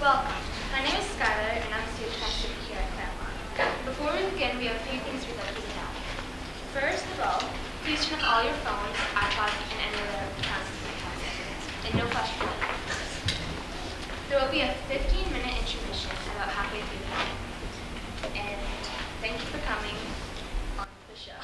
Welcome. My name is Skylar, and I'm a student pastor here at Claremont. Before we begin, we have a few things we'd like you to know. First of all, please turn off all your phones, iPods, and any other electronic devices, and no flash photos. There will be a 15-minute intermission about halfway through the meeting. And thank you for coming on the show.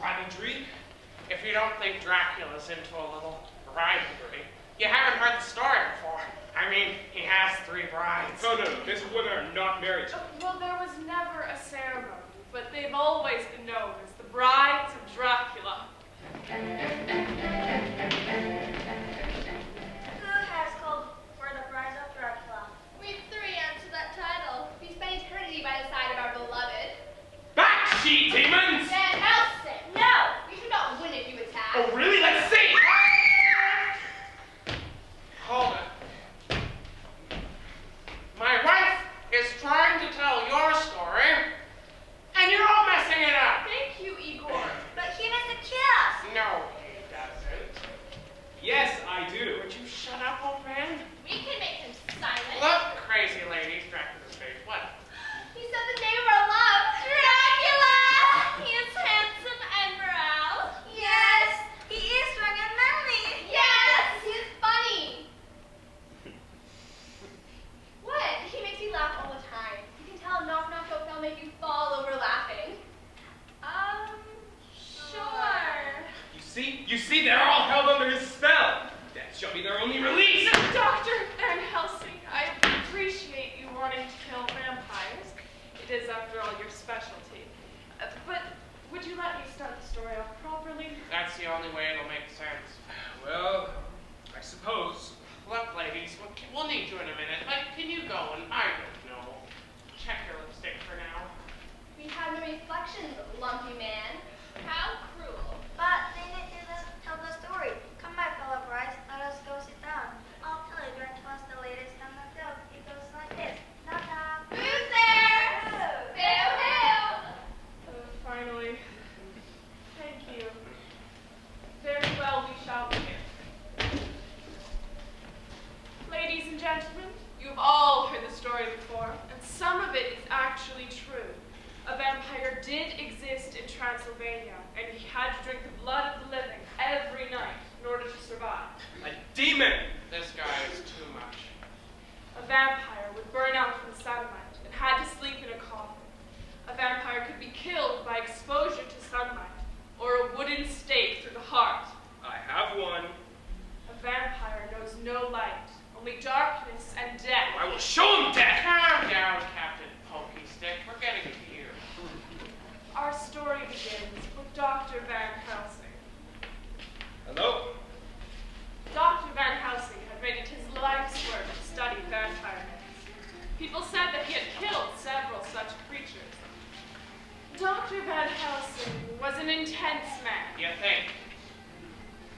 Rivalry? If you don't think Dracula's into a little rivalry, you haven't heard the story before. I mean, he has 3 brides. No. These women are not married. Well, there was never a ceremony, but they've always been known as the brides of Dracula. Who has called for the brides of Dracula? We 3 answer that title. We spend eternity by the side of our beloved. Back, she-demons! Van Helsing! No! You should not win if you attack. Oh, really? Let's see! Hold it. My wife is trying to tell your story, and you're all messing it up. Thank you, Igor. But he has to kill us. No, he doesn't. Yes, I do. Would you shut up, old man? We can make him silent. Look, crazy ladies, Dracula's face. What? He said the name of our love. Dracula! He is handsome and morale. Yes, he is strong and manly. Yes! He is funny. What? He makes you laugh all the time. You can tell Knock Knock Joke will make you fall over laughing. Sure. You see, they're all held under his spell. That shall be their only release. Dr. Van Helsing, I appreciate you wanting to kill vampires. It is, after all, your specialty. But would you let me start the story off properly? That's the only way it'll make sense. Well, I suppose. Look, ladies, we'll need you in a minute, but can you go and, I don't know, check your lipstick for now? We have no reflections, lumpy man. How cruel. But they need to tell the story. Come, my fellow brides, let us go sit down. I'll tell you Dracula's the latest on the joke. It goes like this. Knock knock. Who's there? Boo-hoo! Finally. Thank you. Very well, we shall begin. Ladies and gentlemen, you have all heard the story before, and some of it is actually true. A vampire did exist in Transylvania, and he had to drink the blood of the living every night in order to survive. A demon! This guy is too much. A vampire would burn out from the sunlight and had to sleep in a coffin. A vampire could be killed by exposure to sunlight or a wooden stake through the heart. I have one. A vampire knows no light, only darkness and death. I will show him death! Calm down, Captain Pokey Stick. We're getting to you. Our story begins with Dr. Van Helsing. Hello? Dr. Van Helsing had made it his life's work to study vampire myths. People said that he had killed several such creatures. Dr. Van Helsing was an intense man, You think?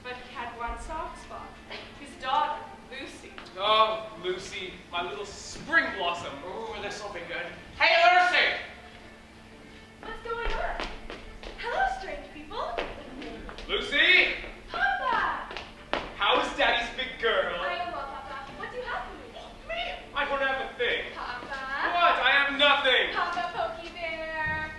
but he had one soft spot. His daughter, Lucy. Oh, Lucy, my little spring blossom. Ooh, this'll be good. Hey, Lucy! What's going on? Hello, strange people. Lucy! Papa! How's Daddy's big girl? I am well, Papa. What do you have for me? Me? I don't have a thing. Papa? What? I have nothing. Papa Pokey Bear.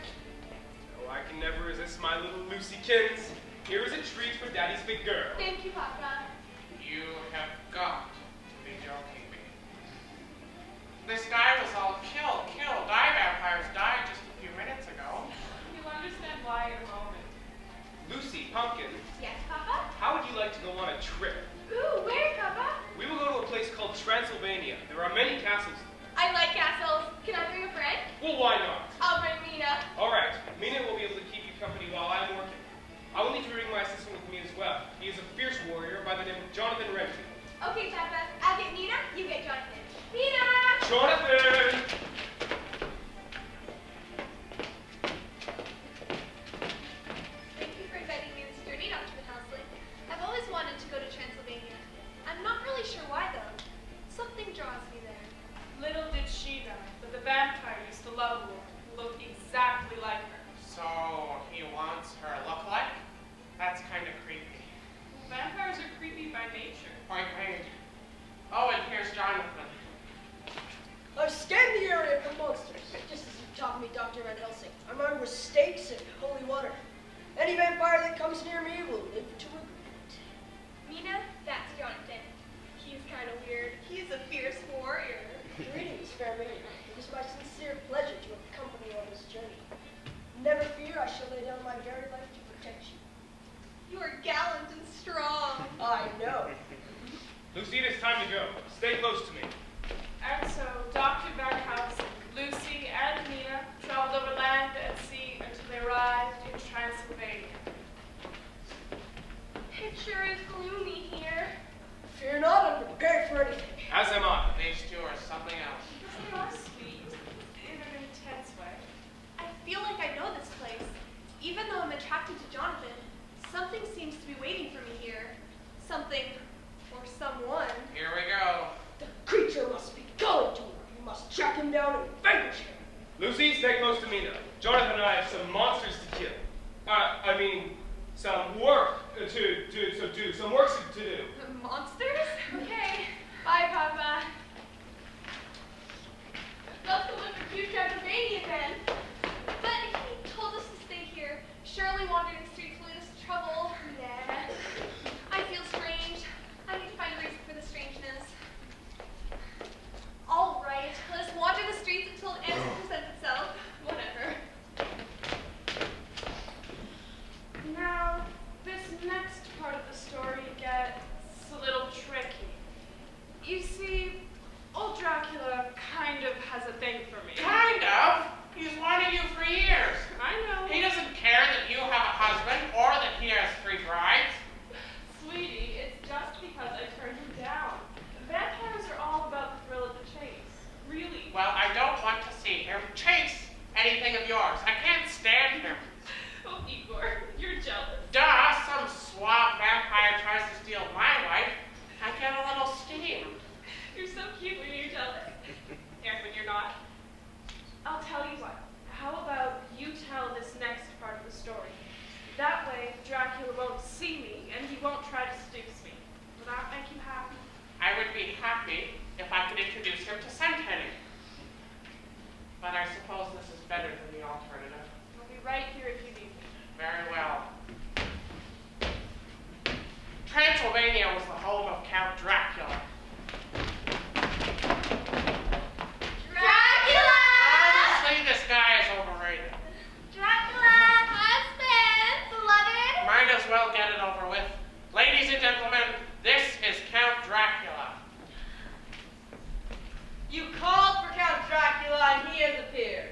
Oh, I can never resist my little Lucykins. Here is a treat for Daddy's big girl. Thank you, Papa. You have got to be joking me. This guy was all killed. Vampires died just a few minutes ago. You'll understand why in a moment. Lucy, Pumpkin, Yes, Papa? how would you like to go on a trip? Ooh, where, Papa? We will go to a place called Transylvania. There are many castles there. I like castles. Can I bring a friend? Well, why not? I'll bring Mina. All right, Mina will be able to keep you company while I'm working. I will need to bring my assistant with me as well. He is a fierce warrior by the name of Jonathan Renfield. Okay, Papa. I'll get Mina. You get Jonathan. Mina! Jonathan! Thank you for inviting me this journey, Dr. Van Helsing. I've always wanted to go to Transylvania. I'm not really sure why, though. Something draws me there. Little did she know that the vampire used to love a woman who looked exactly like her. So, he wants her look-alike? That's kind of creepy. Vampires are creepy by nature. Point made. Oh, and here's Jonathan. I've scanned the area for monsters, just as you taught me, Dr. Van Helsing. I'm armed with stakes and holy water. Any vampire that comes near me will live to regret it. Mina, that's Jonathan. He's kind of weird. He's a fierce warrior. Greetings, fair maiden. It is my sincere pleasure to accompany you on this journey. Never fear, I shall lay down my very life to protect vanquish him. Lucy, stay close to me now. Jonathan and I have some monsters to kill. Some work to do. Some work to do. The monsters? Okay. Bye, Papa. Let's go look for Hugh Transylvania then. But he told us to stay here. Surely wandering the streets will lead us to trouble. Yeah. I feel strange. I need to find a reason for the strangeness. All right, let us wander the streets until an answer presents itself. Whatever. Now, this next part of the story gets a little tricky. You see, old Dracula kind of has a thing for me. Kind of. He's wanted you for years. I know. He doesn't care that you have a husband or that he has 3 brides. Sweetie, it's just because I turned him down. Vampires are all about the thrill of the chase. Really. Well, I don't want to see him chase anything of yours. I can't stand him. Oh, Igor, you're jealous. Duh, some suave vampire tries to steal my wife. I get a little steamed. You're so cute when you're jealous. And when you're not. I'll tell you what. How about you tell this next part of the story? That way, Dracula won't see me, and he won't try to seduce me. Will that make you happy? I would be happy if I could introduce him to Centenny. But I suppose this is better than the alternative. I'll be right here if you need me. Very well. Transylvania was the home of Count Dracula. Dracula! Honestly, this guy is overrated. Dracula! Husband! Beloved! Might as well get it over with. Ladies and gentlemen, this is Count Dracula. You called for Count Dracula and he has appeared.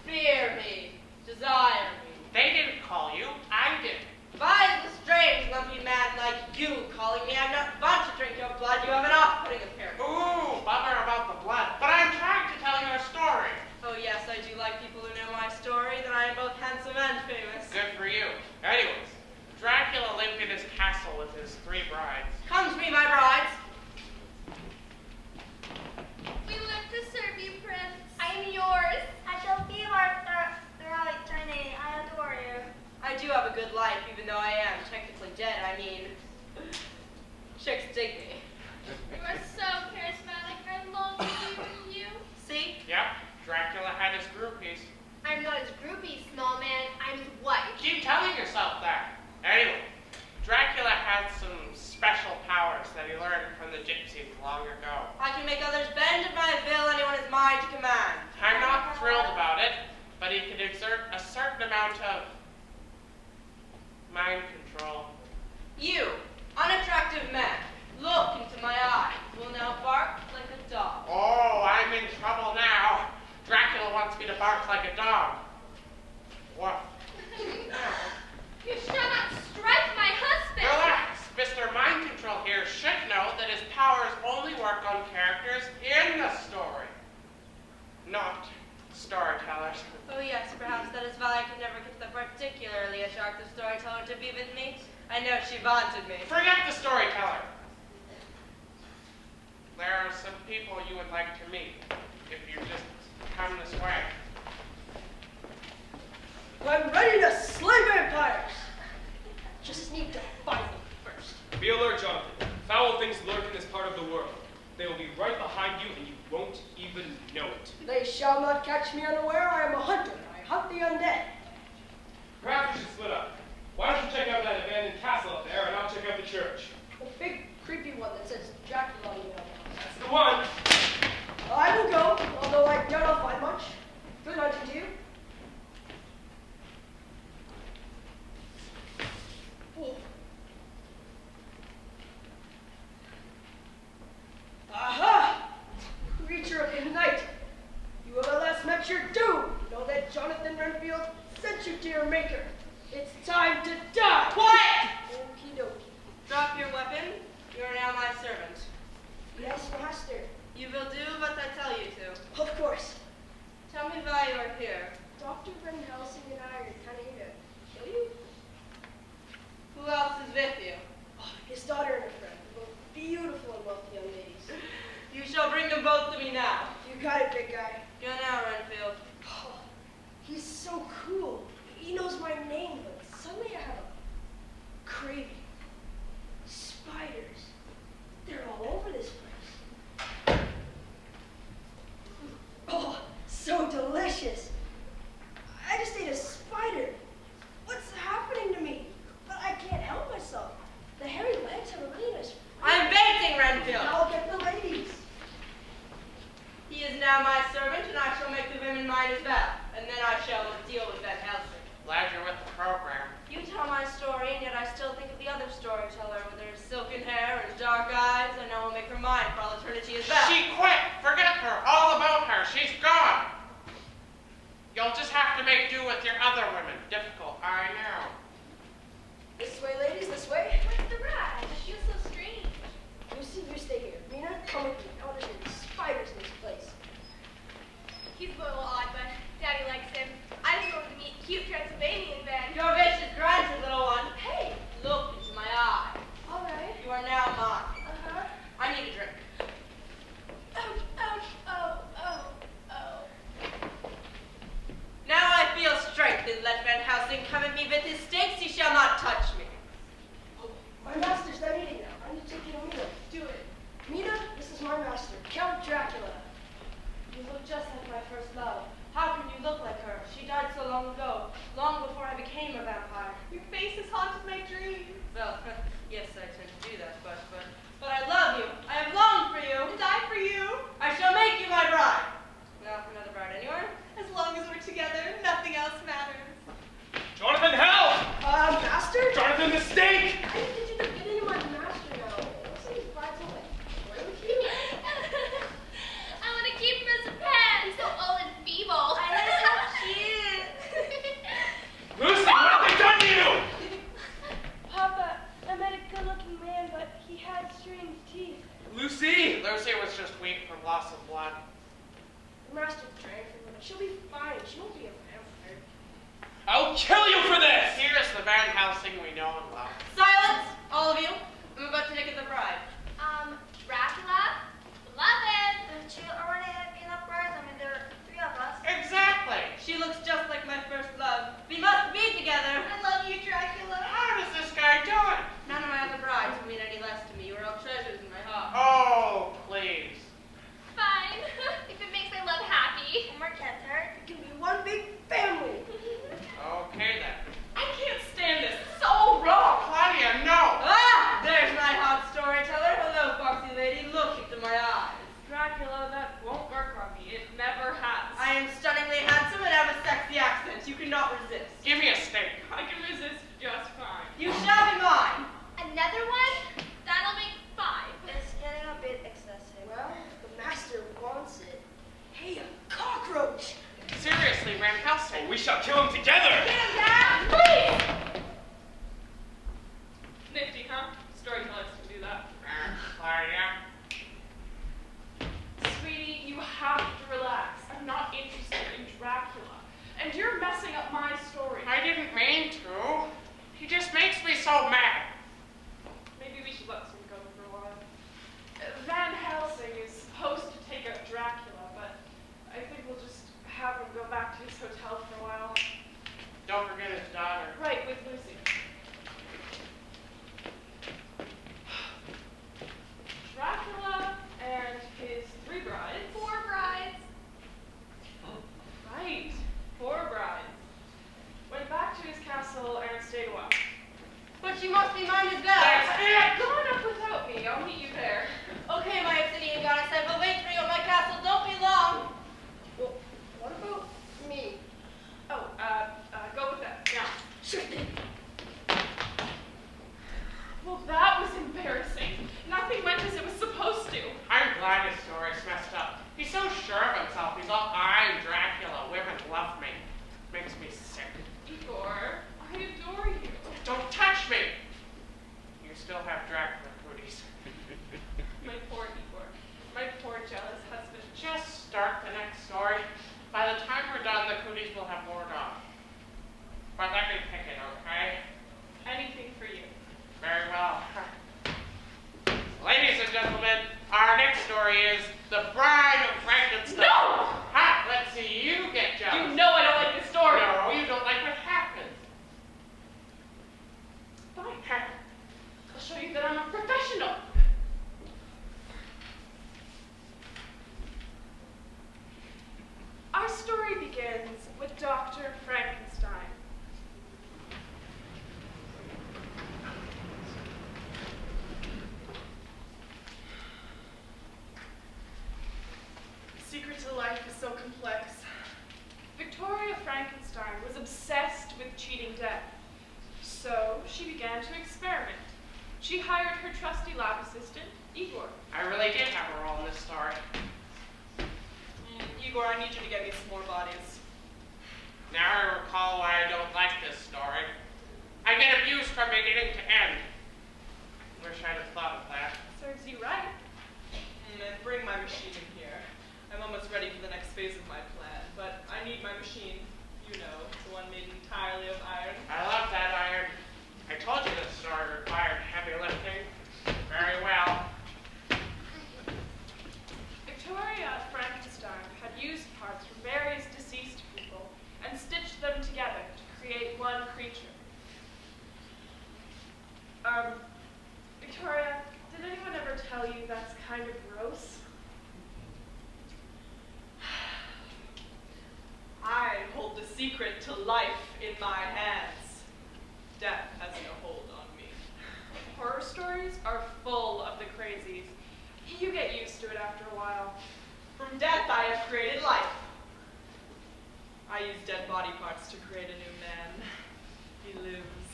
Fear me, desire me. They didn't call you, I did. Why is a strange, lumpy man like you calling me? I'm not one to drink your blood. You have an off-putting appearance. Ooh, bother about the blood. But I'm trying to tell you a story. Oh yes, I do like people who know my story, that I am both handsome and famous. Good for you. Anyways, Dracula lived in his castle with his 3 brides. Come to me, my brides. We live to serve you, Prince. I am yours. I shall be your throughout eternity. I adore you. I do have a good life, even though I am technically dead. I mean, chicks dig me. You are so charismatic. I long to be with you. See? Yep, Dracula had his groupies. I'm not his groupie, small man. I'm his wife. Keep telling yourself that. Anyway, Dracula had some special powers that he learned from the gypsies long ago. I can make others bend at my will. Anyone is mine to command. I'm not thrilled about it, but he can exert a certain amount of mind control. You, unattractive man, look into my eyes. Will now bark like a dog. Oh, I'm in trouble now. Dracula wants me to bark like a dog. What? You shall not strike my husband. Relax. Mr. Mind Control here should know that his powers only work on characters in the story, not storytellers. Oh yes, perhaps that is why I could never get the particularly attractive storyteller to be with me. I know she vaunted me. Forget the storyteller. There are some people you would like to meet if you just come this way. I'm ready to slay vampires. Just need to find them first. Be alert, Jonathan. Foul things lurk in this part of the world. They will be right behind you, and you won't even know it. They shall not catch me unaware. I am a hunter. I hunt the undead. Perhaps we should split up. Why don't you check out that abandoned castle up there, and I'll check out the church. The big, creepy one that says Dracula on the outside. That's the one. I will go, although I doubt I'll find much. Good hunting to you. Aha! Creature of the night, you have at last met your doom. Know that Jonathan Renfield sent you to your maker. It's time to die. Quiet! Okie dokie. Drop your weapon. You are now my servant. Yes, master. You will do what I tell you to. Of course. Tell me why you are here. Dr. Van Helsing and I are kind of here to kill you. Who else is with you? Oh, his daughter and her friend. Both beautiful and wealthy young ladies. You shall bring them both to me now. You got it, big guy. Go now, delicious. I just ate a spider. What's happening to me? But I can't help myself. The hairy legs have really nice. I'm baiting Renfield. I'll get the ladies. He is now my servant, and I shall make the women mine as well. And then I shall deal with Van Helsing. Glad you're with the program. You tell my story, and yet I still think of the other storyteller with her silken hair and dark eyes. I know I'll make her mine for all eternity as well. She quit. Forget her. All about her. She's gone. You'll just have to make do with your other women. Difficult, I know. This way, ladies, this way. What's the rush? I feel so strange. Lucy, you stay here. Mina, come with me. I want to get spiders in this place. He's a little odd, but Daddy likes him. I didn't go to meet cute Transylvanian then. Your wish is granted, little one. Hey, look into my eye. All right. You are now mine. Uh-huh. I need a drink. Oh. Now I feel strengthened. Let Van Helsing come at me with his stakes. He shall not touch me. Oh, my master's not eating now. I need to take you to Mina. Do it. Mina, this is my master, Count Dracula. You look just like my first love. How can you look like her? She died so long ago, long before I became a vampire. Your face has haunted my dreams. Well, yes, I tend to do that, but I love you. I have longed for you. And I for you. I shall make you my bride. Now, another bride, anyone? As long as we're together, nothing else matters. Jonathan Hell! Master? Jonathan the Snake! I didn't get you to get into my master now. What's these brides away? Where with you? I want to keep him as a pet. He's so old and feeble. I know, so cute. Lucy, what have they done to you? Papa, I met a good-looking man, but he had strange teeth. Lucy! Lucy was just weak from loss of blood. The master drank from her. She'll be fine. She won't be a vampire. I'll kill you for this! Here is the Van Helsing we know and love. Silence, all of you. I'm about to make it the bride. Dracula? Beloved. Don't you already have enough brides? I mean, there are 3 of us. Exactly. She looks just like my first love. We must be together. I love you, Dracula. How does this guy do it? None of my other brides will mean any less to me. You are all treasures in my heart. Oh, please. Fine. If it makes my love happy. Homer gets her. It can be one big family. Okay then. I can't stand this. It's so wrong. Claudia, no. Ah! There's my hot storyteller. Hello, foxy lady. Look into my eyes. Dracula, that won't work on me. It never has. I am stunningly handsome and have a sexy accent. You cannot resist. Give me a steak. I can resist just fine. You shall be mine. Another one? That'll make 5. It's getting a bit excessive. Well, the master wants it. Hey, a cockroach! Seriously, Van Helsing. Oh, we shall kill him together! Nifty, huh? Storytellers can do that. Claudia. Sweetie, you have to relax. I'm not interested in Dracula. And you're messing up my story. I didn't mean to. He just makes me so mad. Maybe we should let this one go for a while. Van Helsing is supposed to take out Dracula, but I think we'll just have him go back to his hotel for a while. Don't forget his daughter. Right, with Lucy. Dracula and his 3 brides. 4 brides. Right, 4 brides. Went back to his castle and stayed a while. But you must be obsessed with cheating death. So she began to experiment. She hired her trusty lab assistant, Igor. I really did have a role in this story. Igor, I need you to get me some more bodies. Now I recall why I don't like this story. I get abused from beginning to end. Wish I'd have thought of that. Serves you right. And bring my machine in here. I'm almost ready for the next phase of my plan, but I need my machine, you know, the one made entirely of iron. I love that iron. I told you this story required heavy lifting. Very well. Victoria Frankenstein had used parts from various deceased people and stitched them together to create one creature. Victoria, did anyone ever tell you that's kind of gross? I hold the secret to life in my hands. Death has no hold on me. Horror stories are full of the crazies. You get used to it after a while. From death I have created life. I use dead body parts to create a new man. He lives.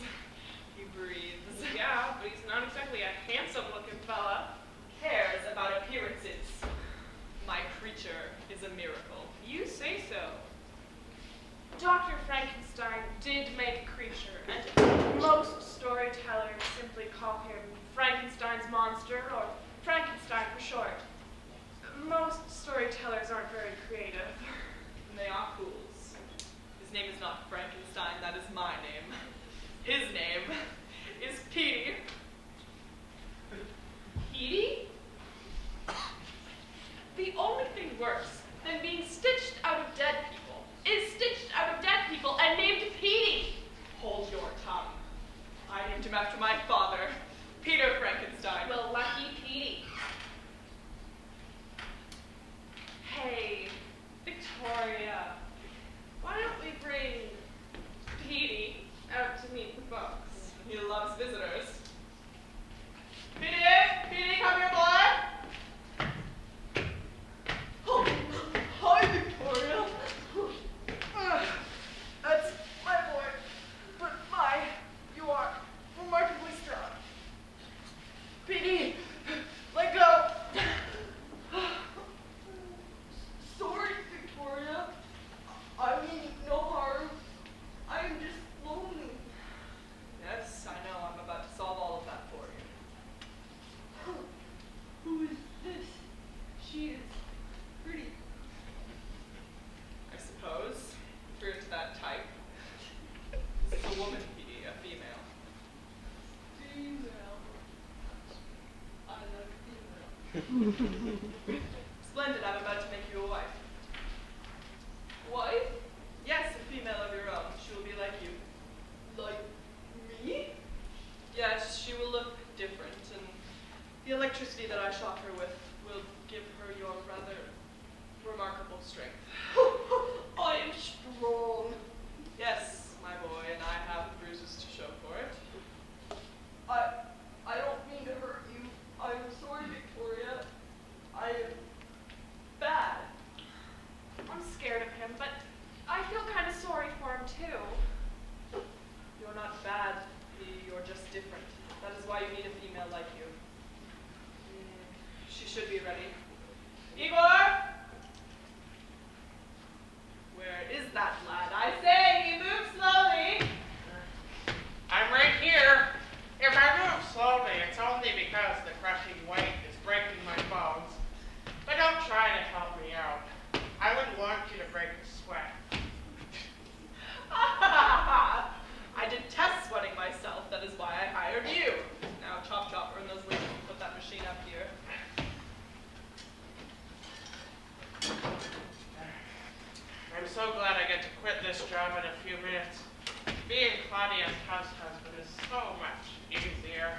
He breathes. Yeah, but he's not exactly a handsome-looking fella. Who cares about appearances? My creature is a miracle. You say so. Dr. Frankenstein did make a creature, and most storytellers simply call him Frankenstein's monster, or Frankenstein for short. Most storytellers aren't very creative. They are fools. His name is not Frankenstein, that is my name. His name is Petey. Petey? The only thing worse than being stitched out of dead people is stitched out of dead people and named Petey. Hold your tongue. I named him after my father, Peter Frankenstein. Well, lucky Petey. Hey, Victoria, why don't we bring Petey out to meet the folks? He loves visitors. Petey! Petey, come here, boy! Oh, hi, Victoria. That's my boy. But you are remarkably strong. Petey, let go. Sorry, Victoria. I mean no harm. I am just lonely. Yes, I know. I'm about to solve all of that for you. Who is this? She is pretty. I suppose, if you're into that type. This is a woman, Petey, a female. Female. I like female. Splendid, I'm about to make you a wife. Wife? Yes, a female of your own. She will be like you. Like me? Yes, she will look different, and the electricity that I shock her with will give her your rather remarkable strength. I am strong. Yes, my boy, and I have bruises to show for it. I don't mean to hurt you. I'm sorry, Victoria. I am bad. I'm scared of him, but I feel kind of sorry for him, too. You're not bad, Petey, you're just different. That is why you need a female like you. She should be ready. Igor! Where is that lad? I say, he moves slowly. I'm right here. If I move slowly, it's only because the crushing weight is breaking my bones. But don't try to help me out. I wouldn't want you to break a sweat. I detest sweating myself. That is why I hired you. Now, chop, earn those leaves and put that machine up here. I'm so glad I get to quit this job in a few minutes. Being Claudia's house husband is so much easier.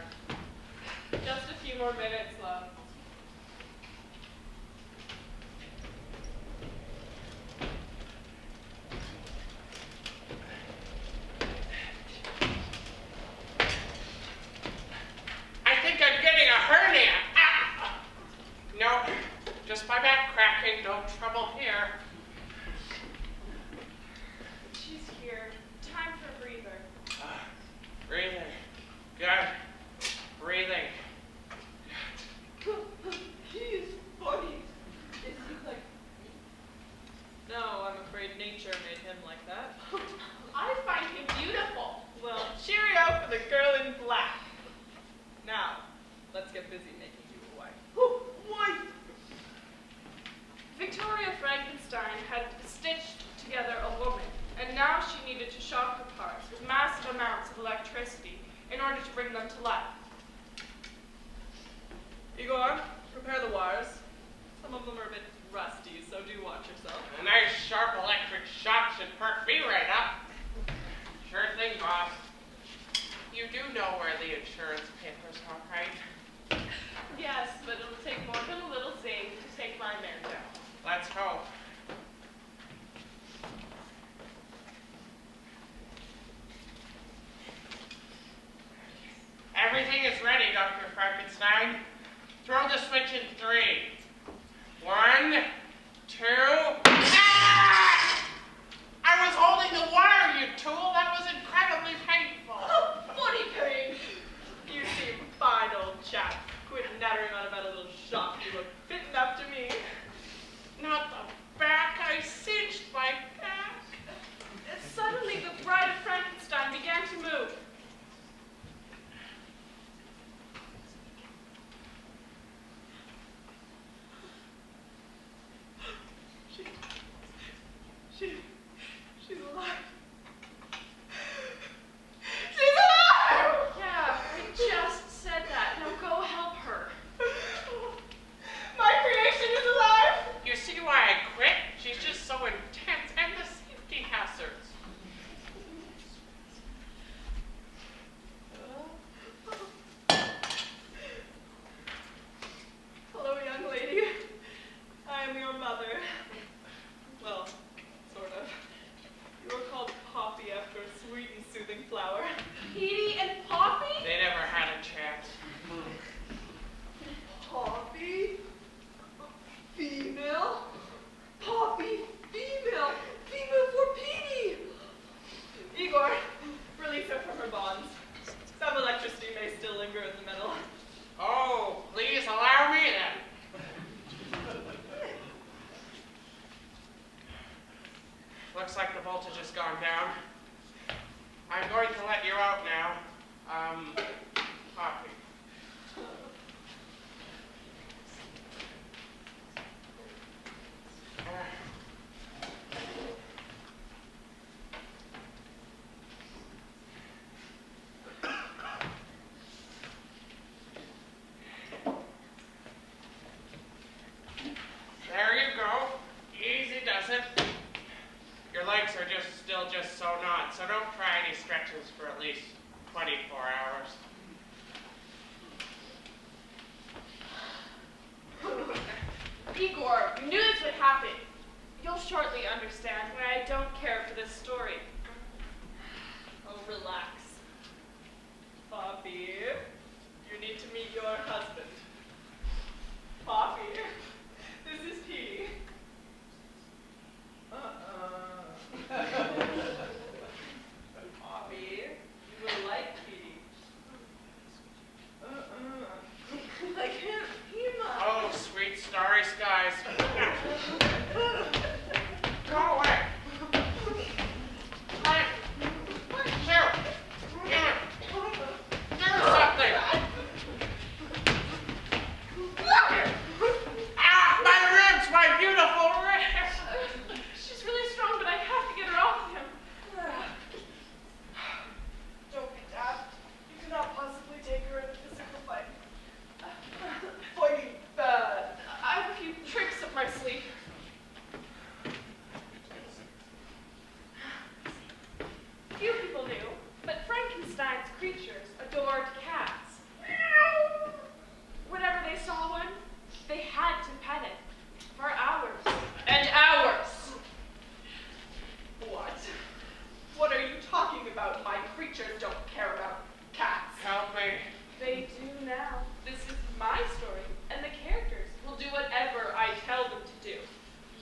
Just a few more minutes, love. I think I'm getting a hernia. Ah! No, just my back cracking. No trouble here. She's here. afraid nature made him like that. I find him beautiful. Well, cheerio for the girl in black. Now, let's get busy making you a wife. Wife! Victoria Frankenstein had stitched together a woman, and now she needed to shock her parts with massive amounts of electricity in order to bring them to life. Igor, prepare the wires. Some of them are a bit rusty, so do watch yourself. A nice sharp electric shock should perk me right up. Sure thing, boss. You do know where the insurance papers are, right? Yes, but it'll take more than a little zing to take my man down. Let's hope. Everything is ready, Dr. Frankenstein. Throw the switch in 3. 1, 2. Ah! I was holding the wire, you tool. That was incredibly painful. Oh, funny pain. You seem fine, old chap. Quit nattering on about a little shock. You look fit enough to me. Not the back. I cinched my back. Suddenly, the bride of Frankenstein began to move. She's alive. She's alive! Yeah, I just said that. Now go help her. My creation is alive! You see why I quit? She's just so intense. And the safety hazards. Hello, young lady. I am your mother. Well, sort of. You were called Poppy after a sweet and soothing flower. Petey and Poppy? They never had a chance. Poppy? Female? Poppy? Female? Female for Petey! Igor, release her from her bonds. Some electricity may still linger in the metal. Oh, please allow me then. Looks like the voltage has gone down. I'm going to let you out now. Poppy. There you go. Easy does it. Your legs are still just so not, so don't try any stretches for at least 24 hours. Igor, you knew this would happen. You'll shortly understand why I don't care for this story. Oh, relax. Poppy, you need to meet your husband. Poppy, this is Petey. Poppy, you will like Petey. I can't see much. Oh, sweet starry skies. Go away. Hey, Cheryl, here. Do something. Ah, my ribs, my beautiful ribs. She's really strong, but I have to get her off of him. Don't be daft. You cannot possibly take her in a physical fight. Fighting bad. I have a few tricks up my sleeve. Few people knew, but Frankenstein's creatures adored cats. Whenever they saw one, they had to pet it for hours and hours. What? What are you talking about? My creatures don't care about cats. Help me. They do now. This is my story, and the characters will do whatever I tell them to do.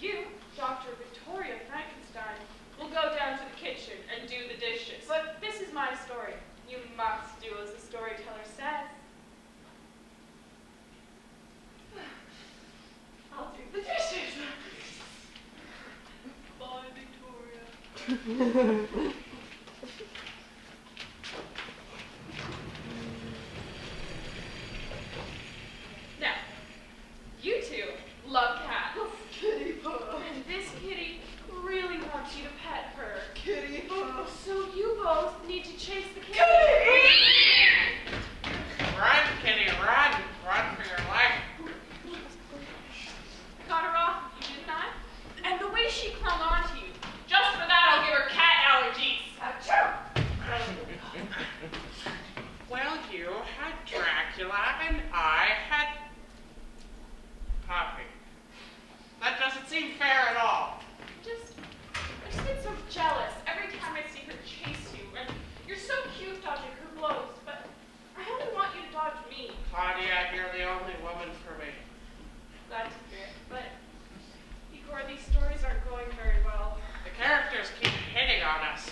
You, Dr. Victoria Frankenstein, will go down to the kitchen and do the dishes. But this is my story. You must do as the storyteller Now, you two love cats. Kitty pie. And this kitty really wants you to pet her. Kitty pie. So you both need to chase the kitty. Run, kitty, run. Run for your life. Got her off, you didn't I? And the way she clung on to you. Just for that, I'll give her cat allergies. Well, you had Dracula and I had Poppy. That doesn't seem fair at all. I just get so jealous every time I see her chase you. And you're so cute dodging her blows, but I only want you to dodge me. Claudia, you're the only woman for me. Glad to hear it. But, Igor, these stories aren't going very well. The characters keep hitting on us,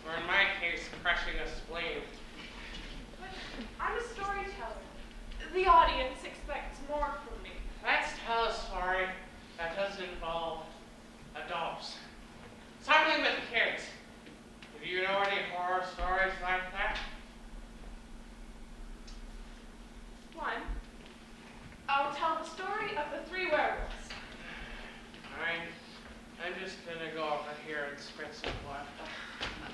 or in my case, crushing a spleen. But I'm a storyteller. The audience expects more from me. Let's tell a story that doesn't involve adults. Something with kids. Do you know any horror stories like that? One, I'll tell the story of the three werewolves. I'm just gonna go over here and spit some blood.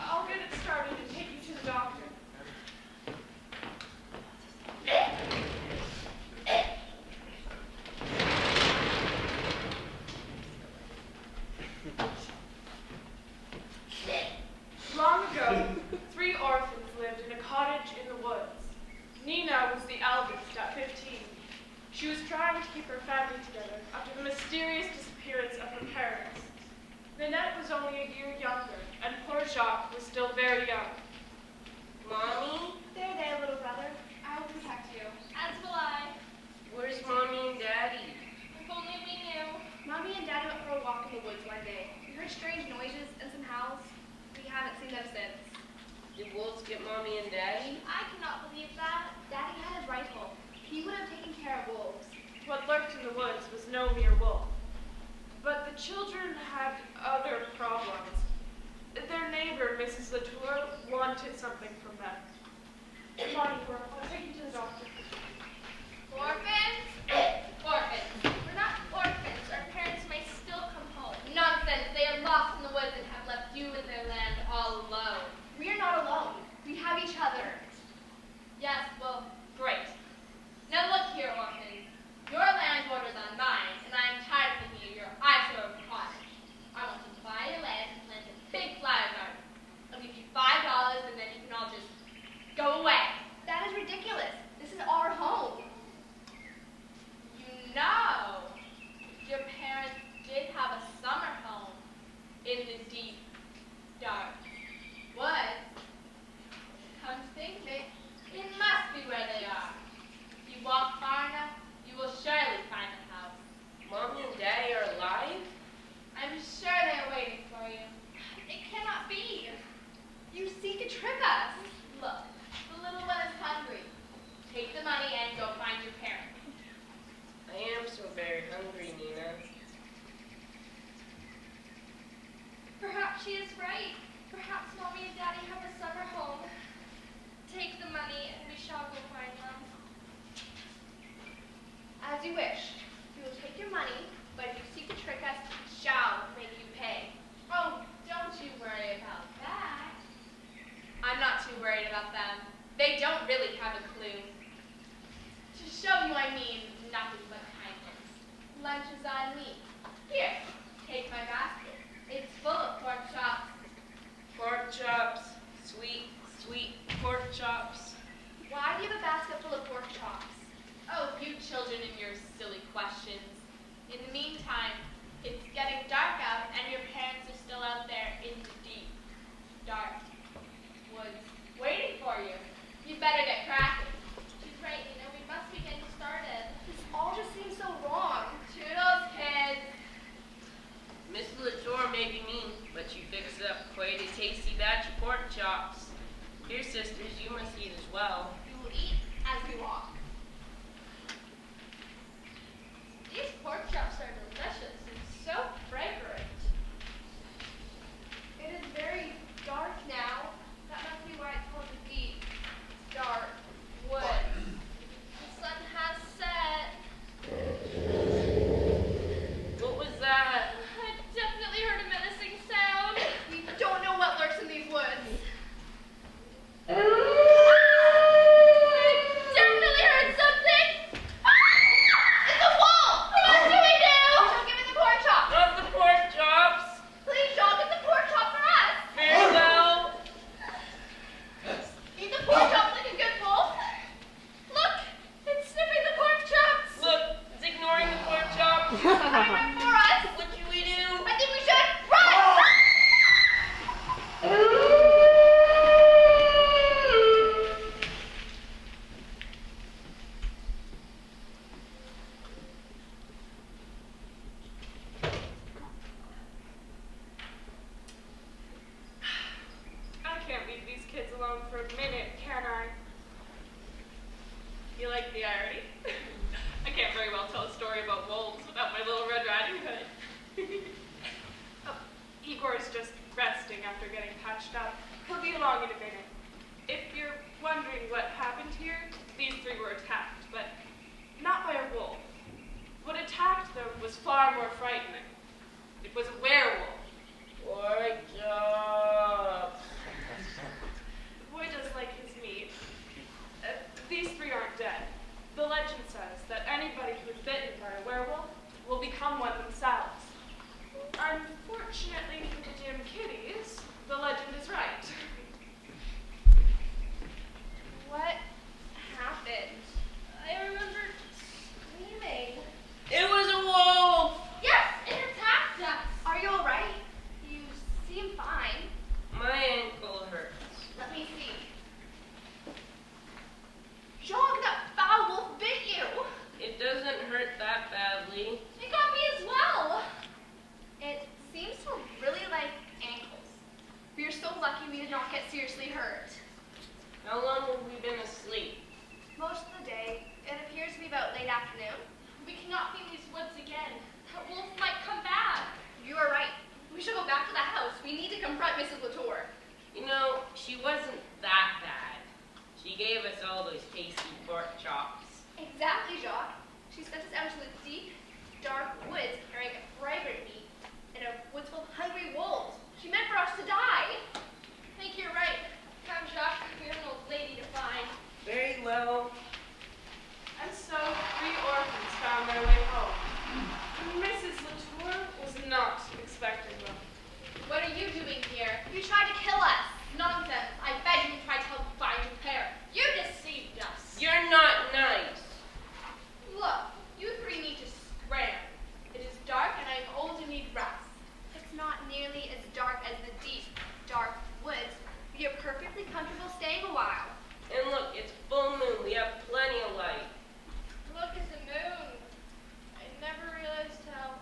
I'll get it started and take you to the doctor. Long ago, three orphans lived in a cottage in the woods. Nina was the eldest at 15. She was trying to keep her family together after the mysterious disappearance of her parents. Nanette was only a year younger, and poor Jacques was still very young. Mommy? There, little brother. I will protect you. As will I. Where's Mommy and Daddy? If only we knew. Mommy and Daddy went for a walk in the woods one day. We heard strange noises and some howls. We haven't seen them since. Did wolves get Mommy and Daddy? I cannot believe that. Daddy had his rifle. He would have taken care of wolves. What lurked in the woods was no mere wolf. But the children had other problems. Their neighbor, Mrs. Latour, wanted something from them. Come on, Igor, I'll take you to the doctor. Orphans? Orphans. We're not orphans. Our parents may still come home. Nonsense. They are lost in the woods and have left you and their land all alone. We are not alone. We have each other. Yes, well, great. Now look here, orphans. Your land borders on mine, and I am tired of looking at your eyesore of a cottage. I want you to buy your land and plant a big flower garden. I'll give you $5 and then you can all just go away. That is ridiculous. This is our home. You know, your parents did have a summer home in the deep, dark woods. Come to think of it, it must be where they are. If you walk far enough, you will surely find the house. Mommy and Daddy are alive? I'm sure they are waiting for you. It cannot be. You seek to trick us. Look, the little one is hungry. Take the money and go find your parents. I am so very hungry, Nina. Perhaps she is right. Perhaps Mommy and Daddy have a summer home. Take the money and we shall go find them. As you wish. We will take your money, but if you seek to trick us, we shall make you pay. Oh, don't you worry about that. I'm not too worried about them. They don't really have a clue. To show you I mean nothing but kindness. Lunch is on me. Here, take my basket. It's full of pork chops. Pork chops. Sweet, sweet pork chops. Why do you have a basket full of pork chops? Oh, you children and your silly questions. In the meantime, it's getting dark out and your parents are still out there in the deep, dark woods waiting for you. You'd better get cracking. She's right, we must be getting started. This all just seems so wrong. Toodles, kids. Miss Latour may be mean, but you fixed up quite a tasty batch of pork chops. Here, sisters, you must eat as well. We will eat as we walk. These pork chops are delicious and so fragrant. It is for a minute, can I? You like the irony? I can't very well tell a story about wolves without my little Red Riding Hood. Oh, Igor's just resting after getting patched up. He'll be along in a minute. If you're wondering what happened here, these three were attacked, but not by a wolf. What attacked them was far more frightening. It was a werewolf. Pork chops. The boy does like his meat. These three aren't dead. The legend says that anybody who is bitten by a werewolf will become one themselves. Unfortunately for the Jim Kitties, the legend is right. What happened? I remember screaming. It was a wolf. Yes, it attacked us. Are you all right? You seem fine. My ankle hurts. Let me see. Jog, that foul wolf bit you. It doesn't hurt that badly. It got me as well. It seems to really like ankles. We are so lucky we did not get seriously hurt. How long have we been asleep? Most of the day, it appears to be about late afternoon. We cannot be in these woods again. That wolf might come back. You are right. We should go back to the house. We need to confront Mrs. Latour. You know, she wasn't that bad. She gave us all those tasty pork chops. Exactly, Jacques. She sent us out into the deep, dark woods carrying a fragrant meat and a woods full of hungry wolves. She meant for us to die. I think you're right. Come, Jacques. We have an old lady to find. Very well. And so three orphans found their way home. Mrs. Latour was not expecting them. What are you doing here? You tried to kill us. Nonsense. I bet you tried to help find your parents. You deceived us. You're not nice. Look, you three need to scram. It is dark and I am old and need rest. It's not nearly as dark as the deep, dark woods. We are perfectly comfortable staying a while. And look, it's full moon. We have plenty of light. Look at the moon. I never realized how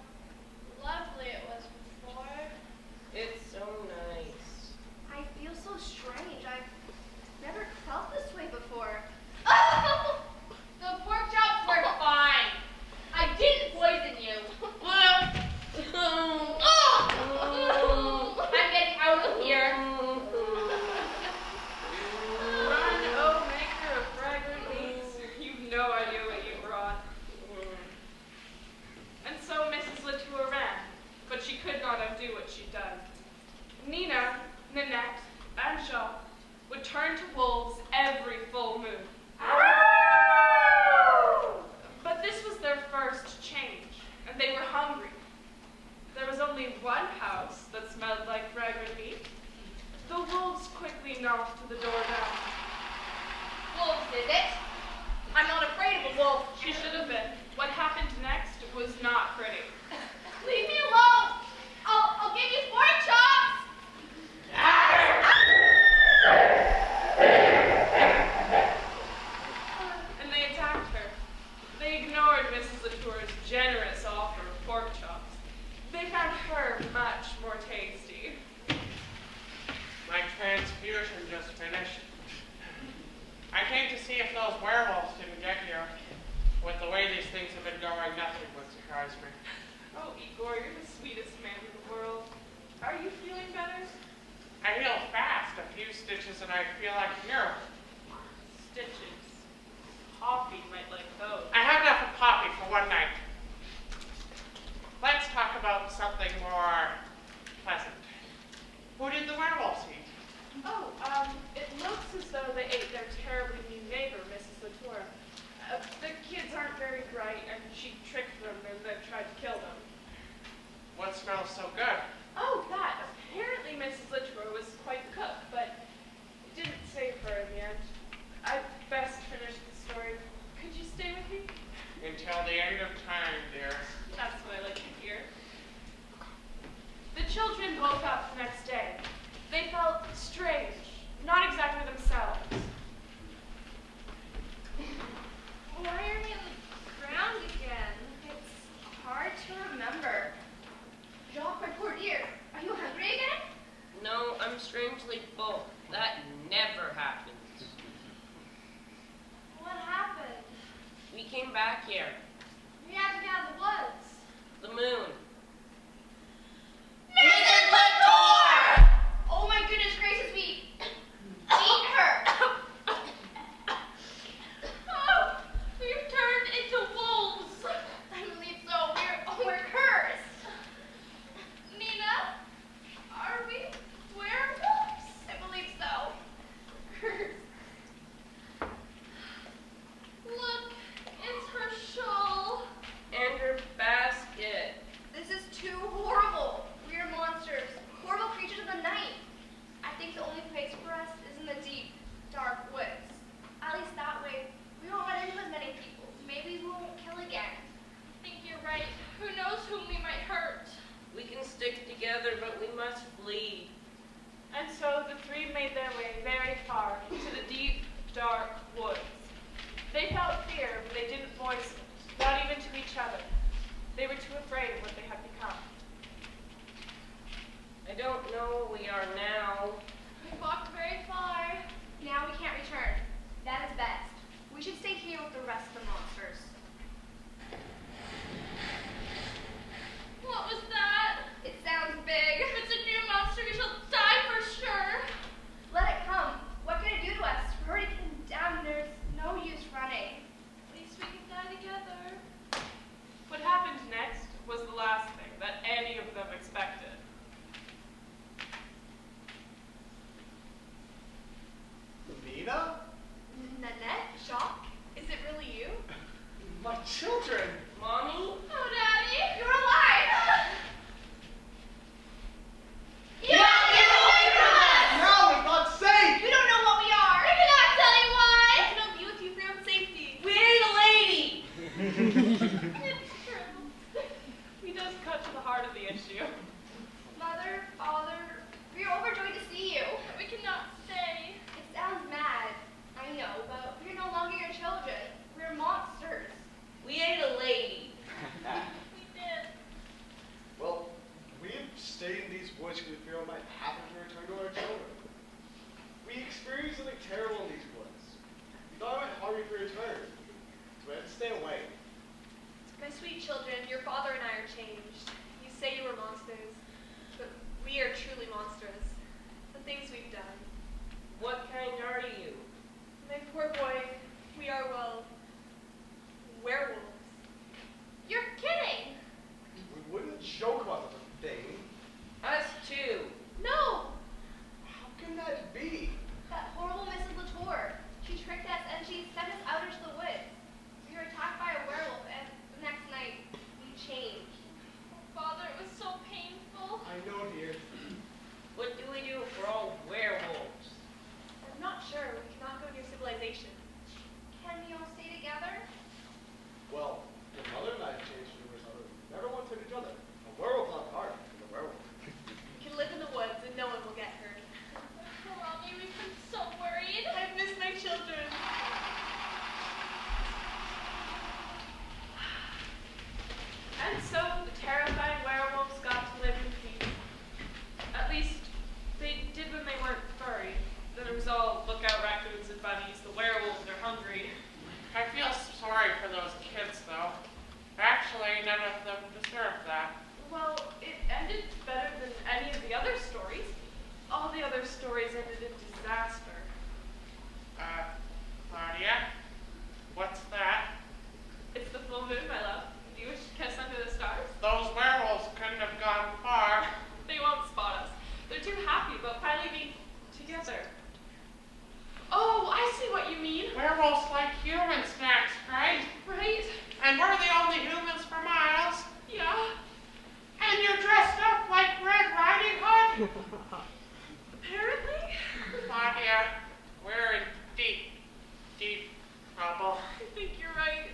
lovely it was before. It's so nice. I feel so strange. I've never felt this way before. Oh! The pork chops were fine. I didn't poison you. Oh! I'm getting out of here. Run, oh maker of fragrant meats. You've no idea what you brought. And so Mrs. Latour ran, but she could not undo what she'd done. Nina, Nanette, and Jacques would turn to wolves every full moon. But this was their first change, and they were hungry. There was only one house that smelled like fragrant meat. The wolves quickly knocked the door down. Wolves, is it? I'm not afraid of a wolf. She should have been. What happened next was not pretty. Leave me alone. I'll give you pork chops. And they attacked her. They ignored Mrs. Latour's generous offer of pork chops. They found her much more tasty. My transfusion just finished. I came to see if those werewolves didn't get you. With the way these things have been going, nothing would surprise me. Oh, Igor, you're the sweetest man in the world. Are you feeling better? I heal fast. A few stitches and I feel like a hero. Stitches. Poppy might like those. I have enough of Poppy for one night. Let's talk about something more pleasant. Who did the werewolves eat? Oh, it looks as though they ate their terribly mean neighbor, Mrs. Latour. The kids aren't very bright, and she tricked them and then tried to kill them. What smells so good? Oh, that. Apparently Mrs. Latour was quite the cook, but it didn't save her in the end. strangely full. That never happens. What happened? We came back here. We had to get out of the woods. The moon. Mrs. Latour! Oh my goodness gracious, we ate her. Oh, we've turned into wolves. I believe so. We're cursed. Nina, are we werewolves? I believe so. Cursed. Look, it's her shawl. And her basket. This is too horrible. We are monsters, horrible creatures of the night. I think the only place for us is in the deep, dark woods. At least that way, we won't run into as many people. Maybe we won't kill again. I think you're right. Who knows whom we might hurt? We can stick together, but we must flee. And so the three made their way very far into the deep, dark woods. They felt fear, but they didn't voice it, not even to each other. They were too afraid of what they had become. I don't know where we are now. We've walked very far. Now we can't return. That is best. We should stay here with the rest of the monsters. What was that? It sounds big. If it's a new monster, we shall die for sure. Let it come. What can it do to us? We're already condemned. There's no use running. At least we can die together. What happened next was the last thing that any of them expected. Nina? Nanette? Jacques? Is it really you? My children! Mommy? Oh, Daddy, you're alive! You No, in God's sake! We don't know what we are. We cannot tell you why. I cannot be with you for your own safety. We ate a lady! It's true. He does cut to the heart of the issue. Mother, Father, we are overjoyed to see you. We cannot stay. It sounds mad. I know, but we're no longer your children. We're monsters. We ate a lady. We did. Well, we've stayed in these woods because we fear we might happen to return to our children. We experienced something terrible in these woods. We thought it might harm you for your return. So we had to stay away. My sweet children, your father and I are changed. You say you were monsters, but we are truly monsters. The things we've done. What kind are you? My poor boy, we are, well, werewolves. You're kidding. We wouldn't joke about such a thing. Us too. No. How can that be? That horrible Mrs. Latour. She tricked us and she sent us out into the woods. We were attacked by a werewolf and the next night we changed. Oh, Father, it was so painful. I know, dear. What do we do if we're all werewolves? I'm not sure. We cannot go near civilization. Can we all stay together? Well, your mother and I changed from each other. Never once hurt each other. A werewolf's not hard than a werewolf. We can live in the woods and no one will get hurt. Oh, Mommy, we've been so worried. I've missed my children. And so the terrifying werewolves got to live in peace. At least, they did when they weren't furry. Then it was all look out raccoons and bunnies, the werewolves are hungry. I feel sorry for those kids, though. Actually, none of them deserve that. Well, it ended better than any of the other stories. All the other stories ended in disaster. Claudia? What's that? It's the full moon, my love. Do you wish to kiss under the stars? Those werewolves couldn't have gone far. They won't spot us. They're too happy about finally being together. Oh, I see what you mean. Werewolves like human snacks, right? Right? And we're the only humans for miles. Yeah. And you're dressed up like Red Riding Hood? Apparently. Claudia, we're in deep, deep trouble. I think you're right.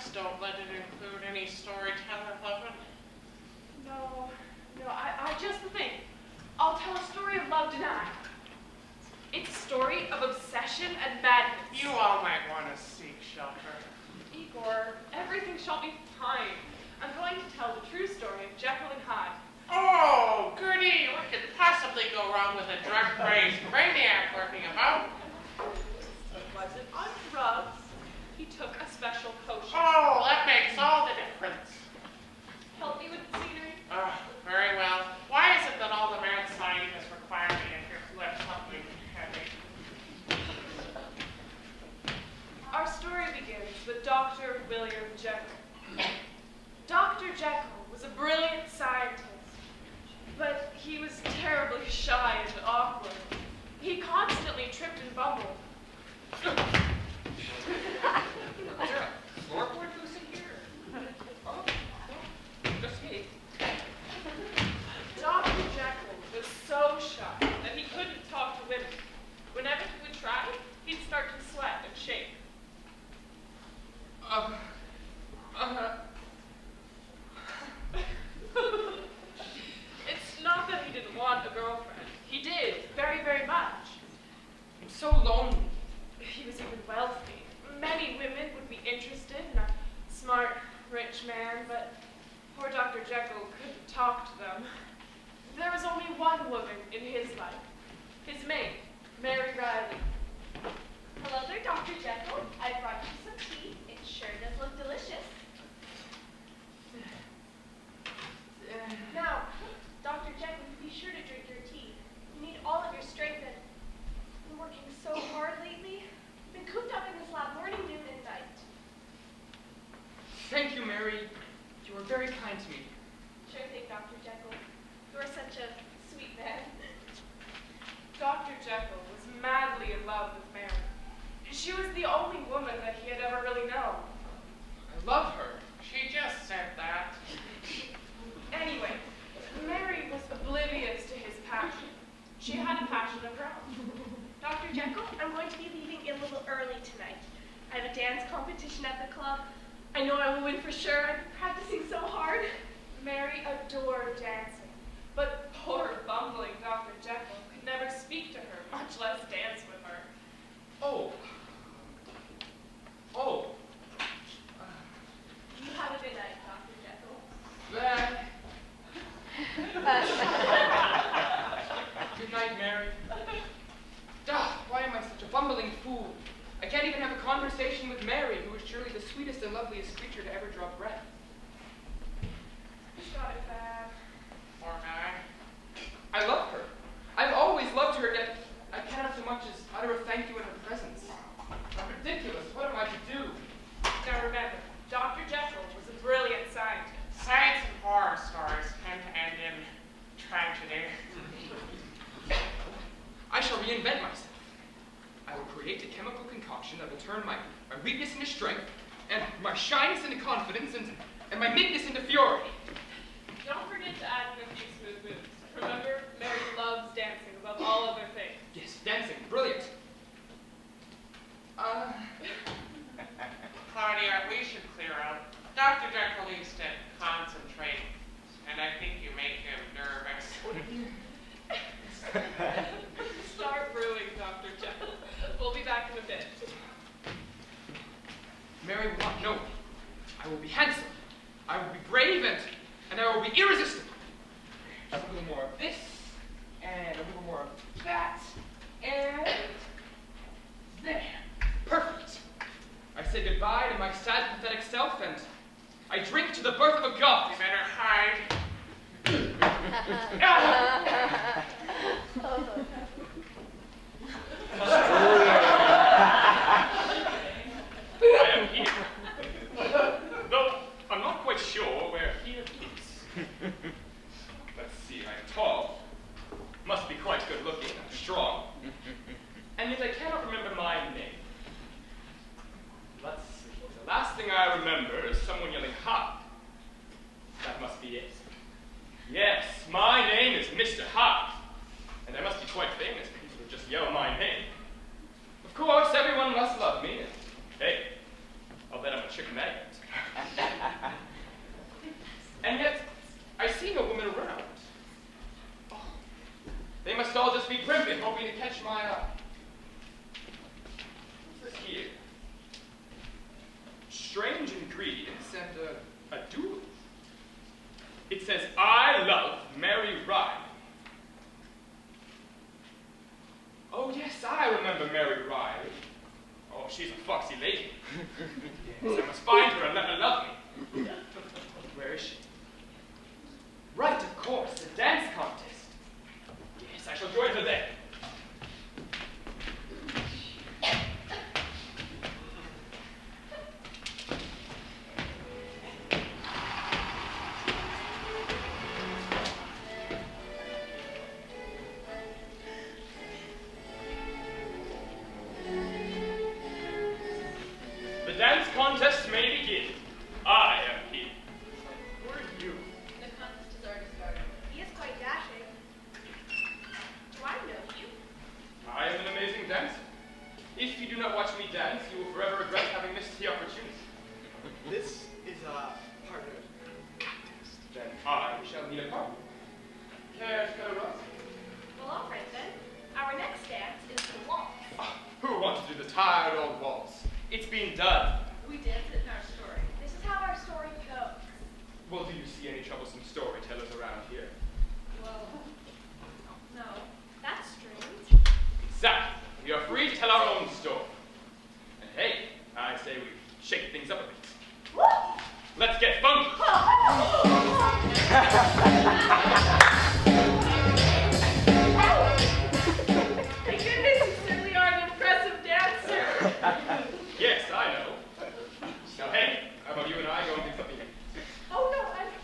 Just don't let it include any storyteller loving. No, I just think. I'll tell a story of love denied. It's a story of obsession and madness. You all might want to seek shelter. Igor, everything shall be fine. I'm going to tell the true story of Jekyll and Hyde. Oh, goody! What could possibly go wrong with a drug-crazed brainiac lurking about? He wasn't on drugs. He took a special potion. Oh, that makes all the difference. Help me with the scenery. Very well. Why is it that all the mad scientists require me to lift something heavy? Our story begins with Dr. William Jekyll. Dr. Jekyll was a brilliant scientist, but he was terribly shy and awkward. He constantly tripped and bumbled. Is there a floorboard loose in here? Oh, no, just me. Dr. Jekyll was so shy that he couldn't talk to women. Whenever he would try, he'd start to sweat and shake. It's not that he didn't want a girlfriend. He did, very, very much. I'm so lonely. He was even wealthy. Many women would be interested in a smart, rich man, but poor Dr. Jekyll couldn't talk to them. There was only one woman in his life, his maid, Mary Riley. Hello there, Dr. Jekyll. I brought you some tea. It sure does look delicious. Now, Dr. Jekyll, be sure to drink your tea. You need all of your strength and I'm working so hard lately. I've been cooped up in this lab morning, noon, and night. Thank you, Mary. You were very kind to me. Sure thing, Dr. Jekyll. You're such a sweet man. Dr. Jekyll was madly in love with Mary. She was the only woman that he had ever really known. I love her. She just said that. Anyway, Mary was oblivious to his passion. She had a passion of her own. Dr. Jekyll, I'm going to be leaving a little early tonight. I have a dance competition at the club. I know I will win for sure. I'm practicing so hard. Mary adored dancing, but poor bumbling Dr. Jekyll could never speak to her, much less dance with her. Oh. You have a good night, Dr. Jekyll. Bye. Good night, Mary. Why am I such a bumbling fool? I can't even have a conversation with Mary, who is surely the sweetest and loveliest creature to ever draw breath. She's got it bad. Poor guy. I love her. I've always loved her, yet I cannot so much as utter a thank you in her presence. How ridiculous. What am I to do? Now remember, Dr. Jekyll was a brilliant scientist. Science and horror stories tend to end in tragedy. I shall reinvent myself. I will create a chemical concoction that will turn my weakness into strength, and my shyness into confidence, and my meekness into fury. Don't forget to add in a few smooth moves. Remember, Mary loves dancing above all other things. Yes, dancing. Brilliant. Claudia, we should clear out. Dr. Jekyll needs to concentrate, and I think you make him nervous. Start brewing, Dr. Jekyll. We'll be back in a bit. Mary will not know me. I will be handsome. I will be brave, and I will be irresistible. Just a little more of this, and a little more of that, and there. Perfect. I say goodbye to my sad, pathetic self, and I drink to the birth of a god. You better hide. I am here. Though I'm not quite sure where here is. Let's see, I'm tall. Must be quite good looking and strong. And yet I cannot remember my name. Let's see. The last thing I remember is someone yelling, "Hyde." That must be it. Yes, my name is Mr. Hyde. And I must be quite famous if people would just yell my name. Of course, everyone must love me. And, hey, I'll bet I'm a chicken magnet. Mary Riley. Oh, she's a foxy lady. Yes, I must find her and let her love me. Where is she? Right, of course, the dance contest. Yes, I shall join her there. The dance contest may begin. I am here. Who are you? The contest has already started. He is quite dashing. Do I know you? I am an amazing dancer. If you do not watch me dance, you will forever regret having missed the opportunity. This is a partner contest. Then I shall need a partner. Care to cut a rose? Well, all right then. Our next dance is the waltz. Who wants to do the tired old waltz? It's been done. We danced it in our story. This is how our story goes. Well, do you see any troublesome storytellers around here? Well, no. That's strange. Exactly. We are free to tell our own story. And hey, I say we shake things up a bit. Let's get funky. My goodness, you certainly are an impressive dancer. Yes, I know. Now, hey, how about you and I go and do something? Oh no,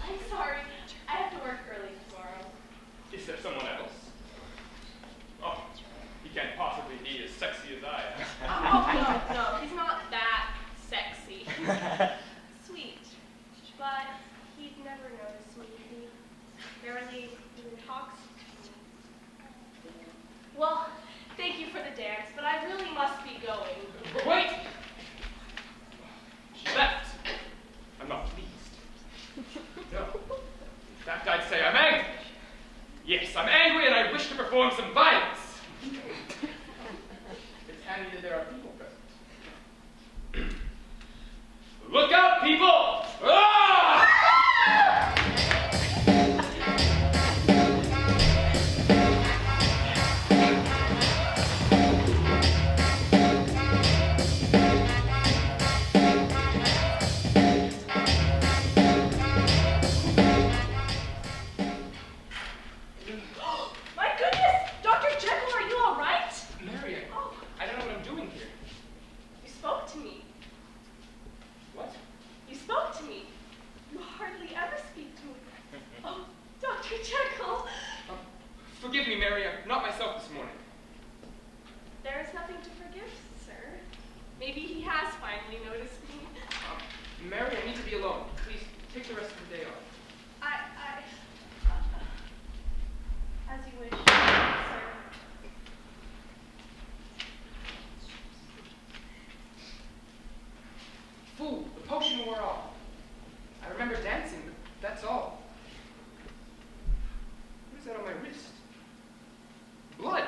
I'm sorry. I have to work early tomorrow. Is there someone else? Oh, he can't possibly be as sexy as I am. Oh, no, he's not that sexy. Sweet. But he'd never notice me. He barely even talks to me. Well, thank you for the dance, but I really must be going. But wait! She left. I'm not pleased. No. In fact, I'd say I'm angry. Yes, I'm angry and I wish to perform some violence. It's handy that there are people present. Look out, people! Ah! My goodness! Dr. Jekyll, are you all right? Marion, I don't know what I'm doing here. You spoke to me. What? You spoke to me. You hardly ever speak to me. Oh, Dr. Jekyll. Forgive me, Mary, I'm not myself this morning. There is nothing to forgive, sir. Maybe he has finally noticed me. Mary, I need to be alone. Please, take the rest of the day off. As you wish, sir. Fool, the potion wore off. I remember dancing, but that's all. What is that on my wrist? Blood!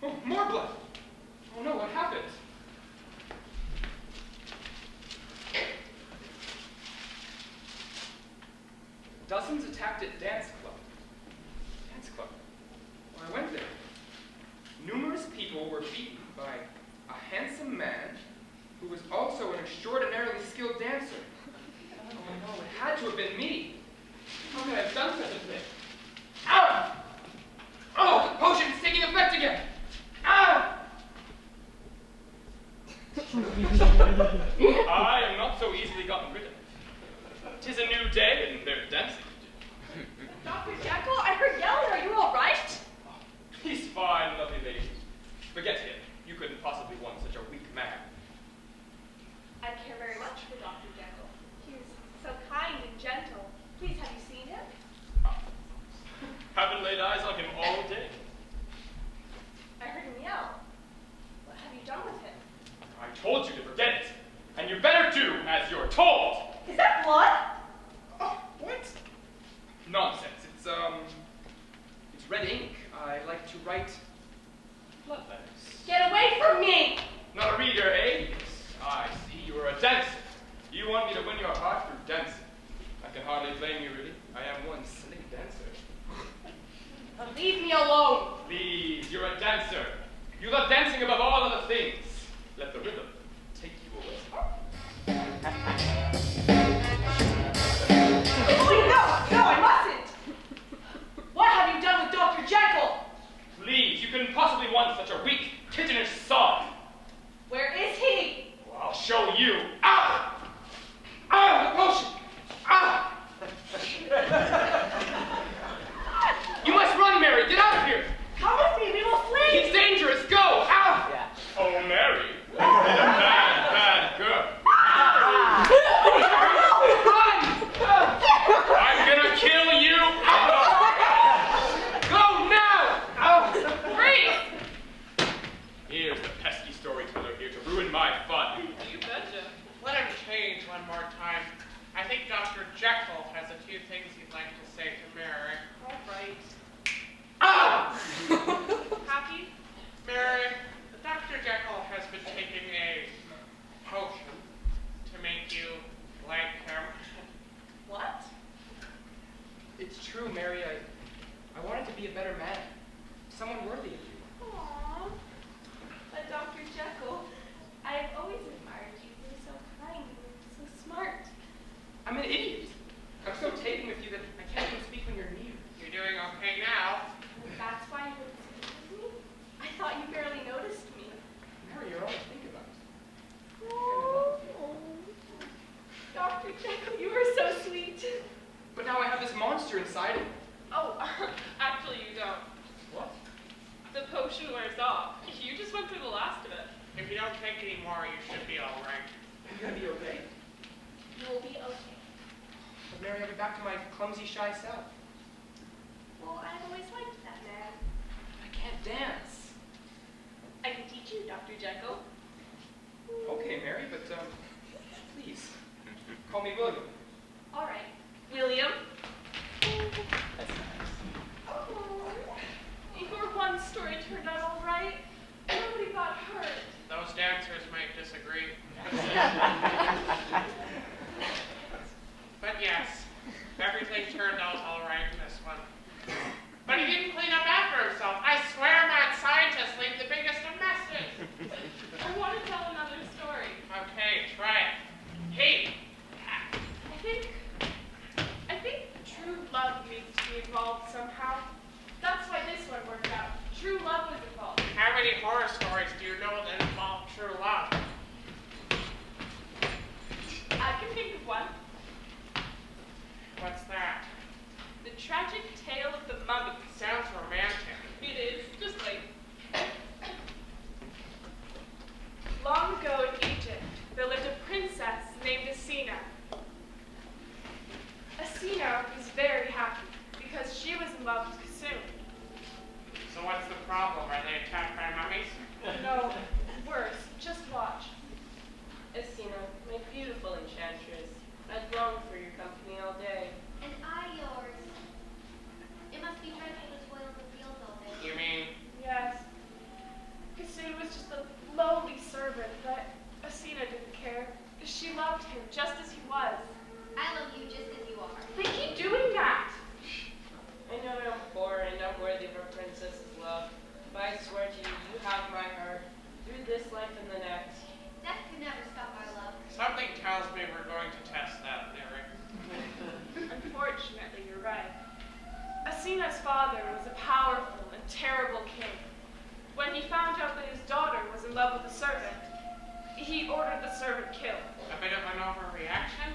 Oh, more blood! Oh no, what happened? Dozens attacked at dance club. Dance club? Well, I went there. Numerous people were beaten by a handsome man who was also an extraordinarily skilled dancer. Oh no, it had to have been me. How could I have done such a thing? Ah! Oh, the potion is taking effect again! Ah! I am not so easily gotten rid of. 'Tis a new day and there's dancing to do. Dr. Jekyll, I heard yelling. Are you all right? Oh, he's fine, lovely lady. Forget him. You couldn't possibly want such a weak man. I care very much for Dr. Jekyll. He's so kind and gentle. Please, have you seen him? Haven't laid eyes on him all day. I heard him yell. What have you done with him? I told you to forget it. And you better do as you're told. Is that blood? Oh, what? Nonsense. It's red ink. I like to write blood letters. Get away from me! Not a reader, eh? Yes, I see. You're a dancer. You want me to win your heart through dancing. I can hardly blame you, really. I am one slick dancer. Leave me alone. Please, you're a dancer. You love dancing above Jekyll has a few things he'd like to say to Mary. All right. Ah! Happy? Mary, Dr. Jekyll has been taking a potion to make you like him. What? It's true, Mary. I wanted to be a better man. Someone worthy of you. Aww. But Dr. Jekyll, I've always admired you. You're so kind and so smart. I'm an idiot. I'm so taken with you that I can't even speak when you're near. You're doing okay now. That's why you wouldn't speak with me? I thought you barely noticed me. Mary, you're all I think about. Dr. Jekyll, you are so sweet. But now I have this monster inside of me. Oh, actually you don't. What? The potion wears off. You just went through the last of it. If you don't take any more, you should be all right. Are you gonna be okay? You'll be okay. But Mary, I'll be back to my clumsy, shy self. Well, I've always liked that man. I can't dance. I can teach you, Dr. Jekyll. Okay, Mary, but please call me William. All right. William, That's nice. oh, your one story turned out all right. Nobody got hurt. Those dancers might disagree. But yes, everything turned out all right in this one. But he didn't clean up after himself. I swear mad scientists leave the biggest of messes. I want to tell another story. Okay, try it. Hey, I think true love needs to be involved somehow. That's why this one worked out. True love was involved. how many horror stories do you know that involve true love? I can think of one. What's that? The tragic tale of the mummy. Sounds romantic. It is, just like. Long ago in Egypt, there lived a princess named Athena. Athena was very happy because she was in love with Kasum. So what's the problem? Are they attacked by mummies? No, worse, just watch. Athena, my beautiful enchantress, I'd long for your company all day. And I yours. It must be dreadful to toil in the fields all day. You mean Yes. Kasum was just a lowly servant, but Athena didn't care. She loved him just as he was. I love you just as you are. They keep doing that. I know I'm poor and unworthy of a princess's love, but I swear to you, you have my heart through this life and the next. Death could never stop our love. something tells me we're going to test that theory. Unfortunately, you're right. Athena's father was a powerful and terrible king. When he found out that his daughter was in love with a servant, he ordered the servant killed. A bit of an overreaction?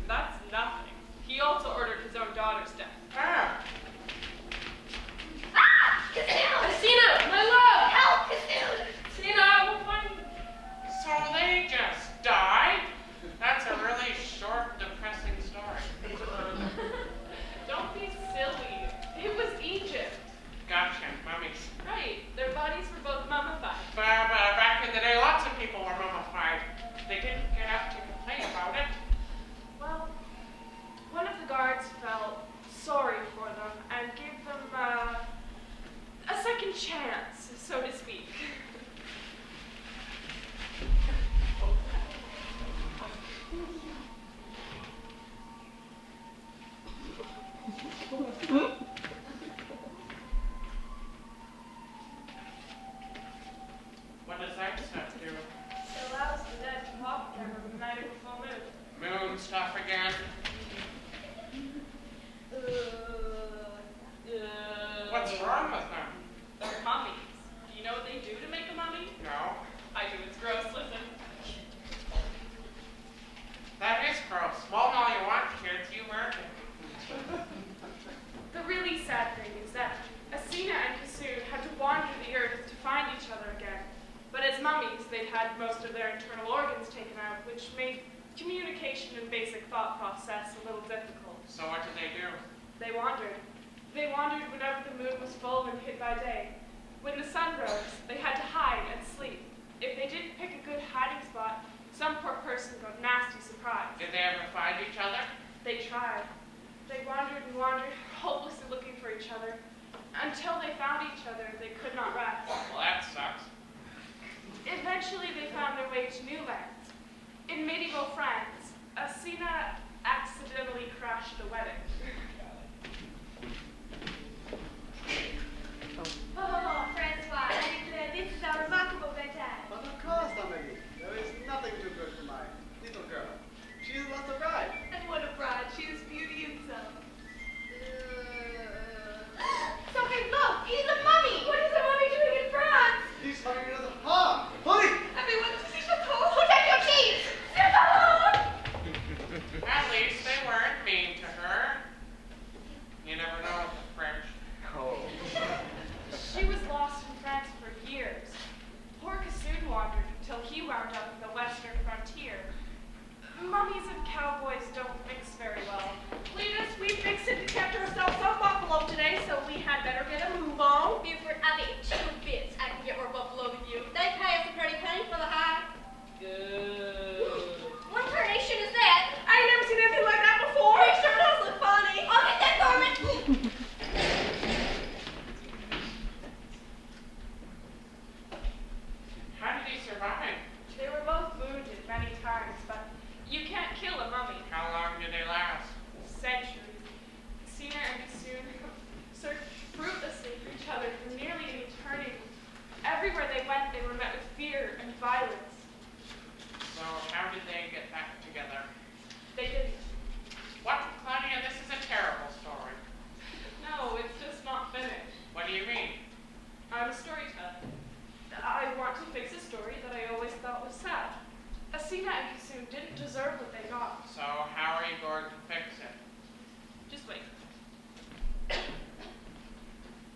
That's nothing. He also ordered his own daughter's death. Ah, Athena, my love! Help, Kassoon! Athena, I will find you. so they just died? That's a really short, depressing story. Don't be silly. It was Egypt. Gotcha, mummies. Right. Their bodies were both mummified. Back in the day, lots of people were mummified. They didn't get up to complain about it. Well, one of the guards felt sorry for them and gave them a second chance, so to speak. What does that stuff do? It allows the dead to walk again on the night of a full moon. Moon stuff again? What's wrong with them? They're mummies. Do you know what they do to make a mummy? No. I do. It's gross. Listen. That is gross. Moan all you want, kids. You earned it. The really sad thing is that Athena and Kassoon had to wander the earth to find each other again. But as mummies, they'd had most of their internal organs taken out, which made communication and basic thought process a little difficult. So what did they do? They wandered. They wandered whenever the moon was full and hit by day. When the sun rose, they had to hide and sleep. If they didn't pick a good hiding spot, some poor person got a nasty surprise. Did they ever find each other? In medieval France, Asina accidentally crashed a wedding. Oh, Francois, I declare this is a remarkable bedtime. But of course, Amelie. There is nothing too good for my little girl. She is not a bride. And what a bride, she is beauty itself. Sophie, look, he's a mummy. What is a mummy doing in France? He's having another harm. Honey! Everyone, see Chateau, who take your keys? Sit alone! At least they weren't mean to her. You never know with the French. Oh. She was lost in France for years. Poor Kassoon wandered until he wound up at the western frontier. Mummies and cowboys don't mix very well. Cletus, we fixed it to capture ourselves some buffalo today, so we had better get a move on. Buford, I made 2 bits. I can get more buffalo than you. They pay us a pretty penny for the hide. Good. What carnation is that? I ain't never seen anything like that before. It sure does look funny. I'll get that garment. How did he survive? They were both wounded many times, but you can't kill a mummy. How long did they last? Centuries. Sina and Kassoon searched fruitlessly for each other for nearly an eternity. Everywhere they went, they were met with fear and violence. So how did they get back together? They didn't. What, Claudia? This is a terrible story. No, it's just not finished. What do you mean? I'm a storyteller. I want to fix a story that I always thought was sad. Asina and Kassoon didn't deserve what they got. So how are you going to fix it? Just wait.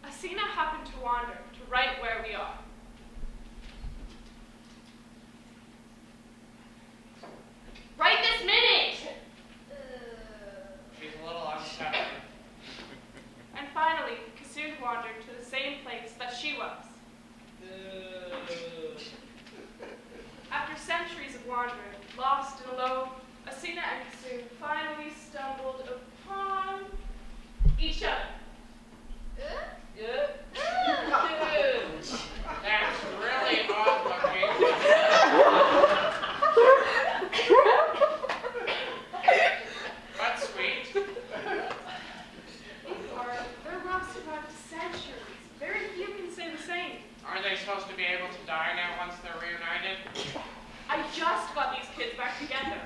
Asina happened to wander to right where we are. Right this minute! She's a little unsettling. And finally, Kassoon wandered to the same place that she was. After centuries of wandering, lost and alone, Asina and Kassoon finally stumbled upon each other. That's really odd looking. But sweet. Their love survived centuries. Very few can say the same. Are they supposed to be able to die now once they're reunited? I just got these kids back together.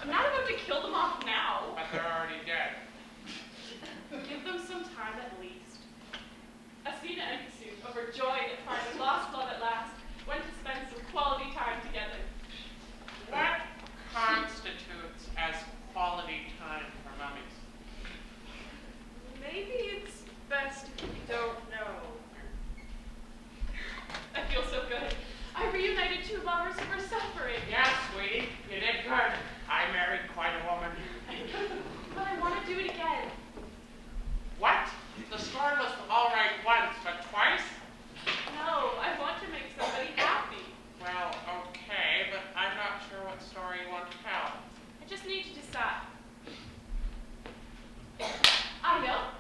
I'm not about to kill them off now. But they're already dead. Give them some time at least. Asina and Kassoon, overjoyed at finding lost love at last, went to spend some quality time together. What constitutes as quality time for mummies? Maybe it's best if you don't know. I feel so good. I reunited 2 lovers who were suffering. Yes, sweetie, you did good. I married quite a woman. But I want to do it again. What? The story was all right once, but twice? No, I want to make somebody happy. Well, okay, but I'm not sure what story you want to tell. I just need to decide. I know.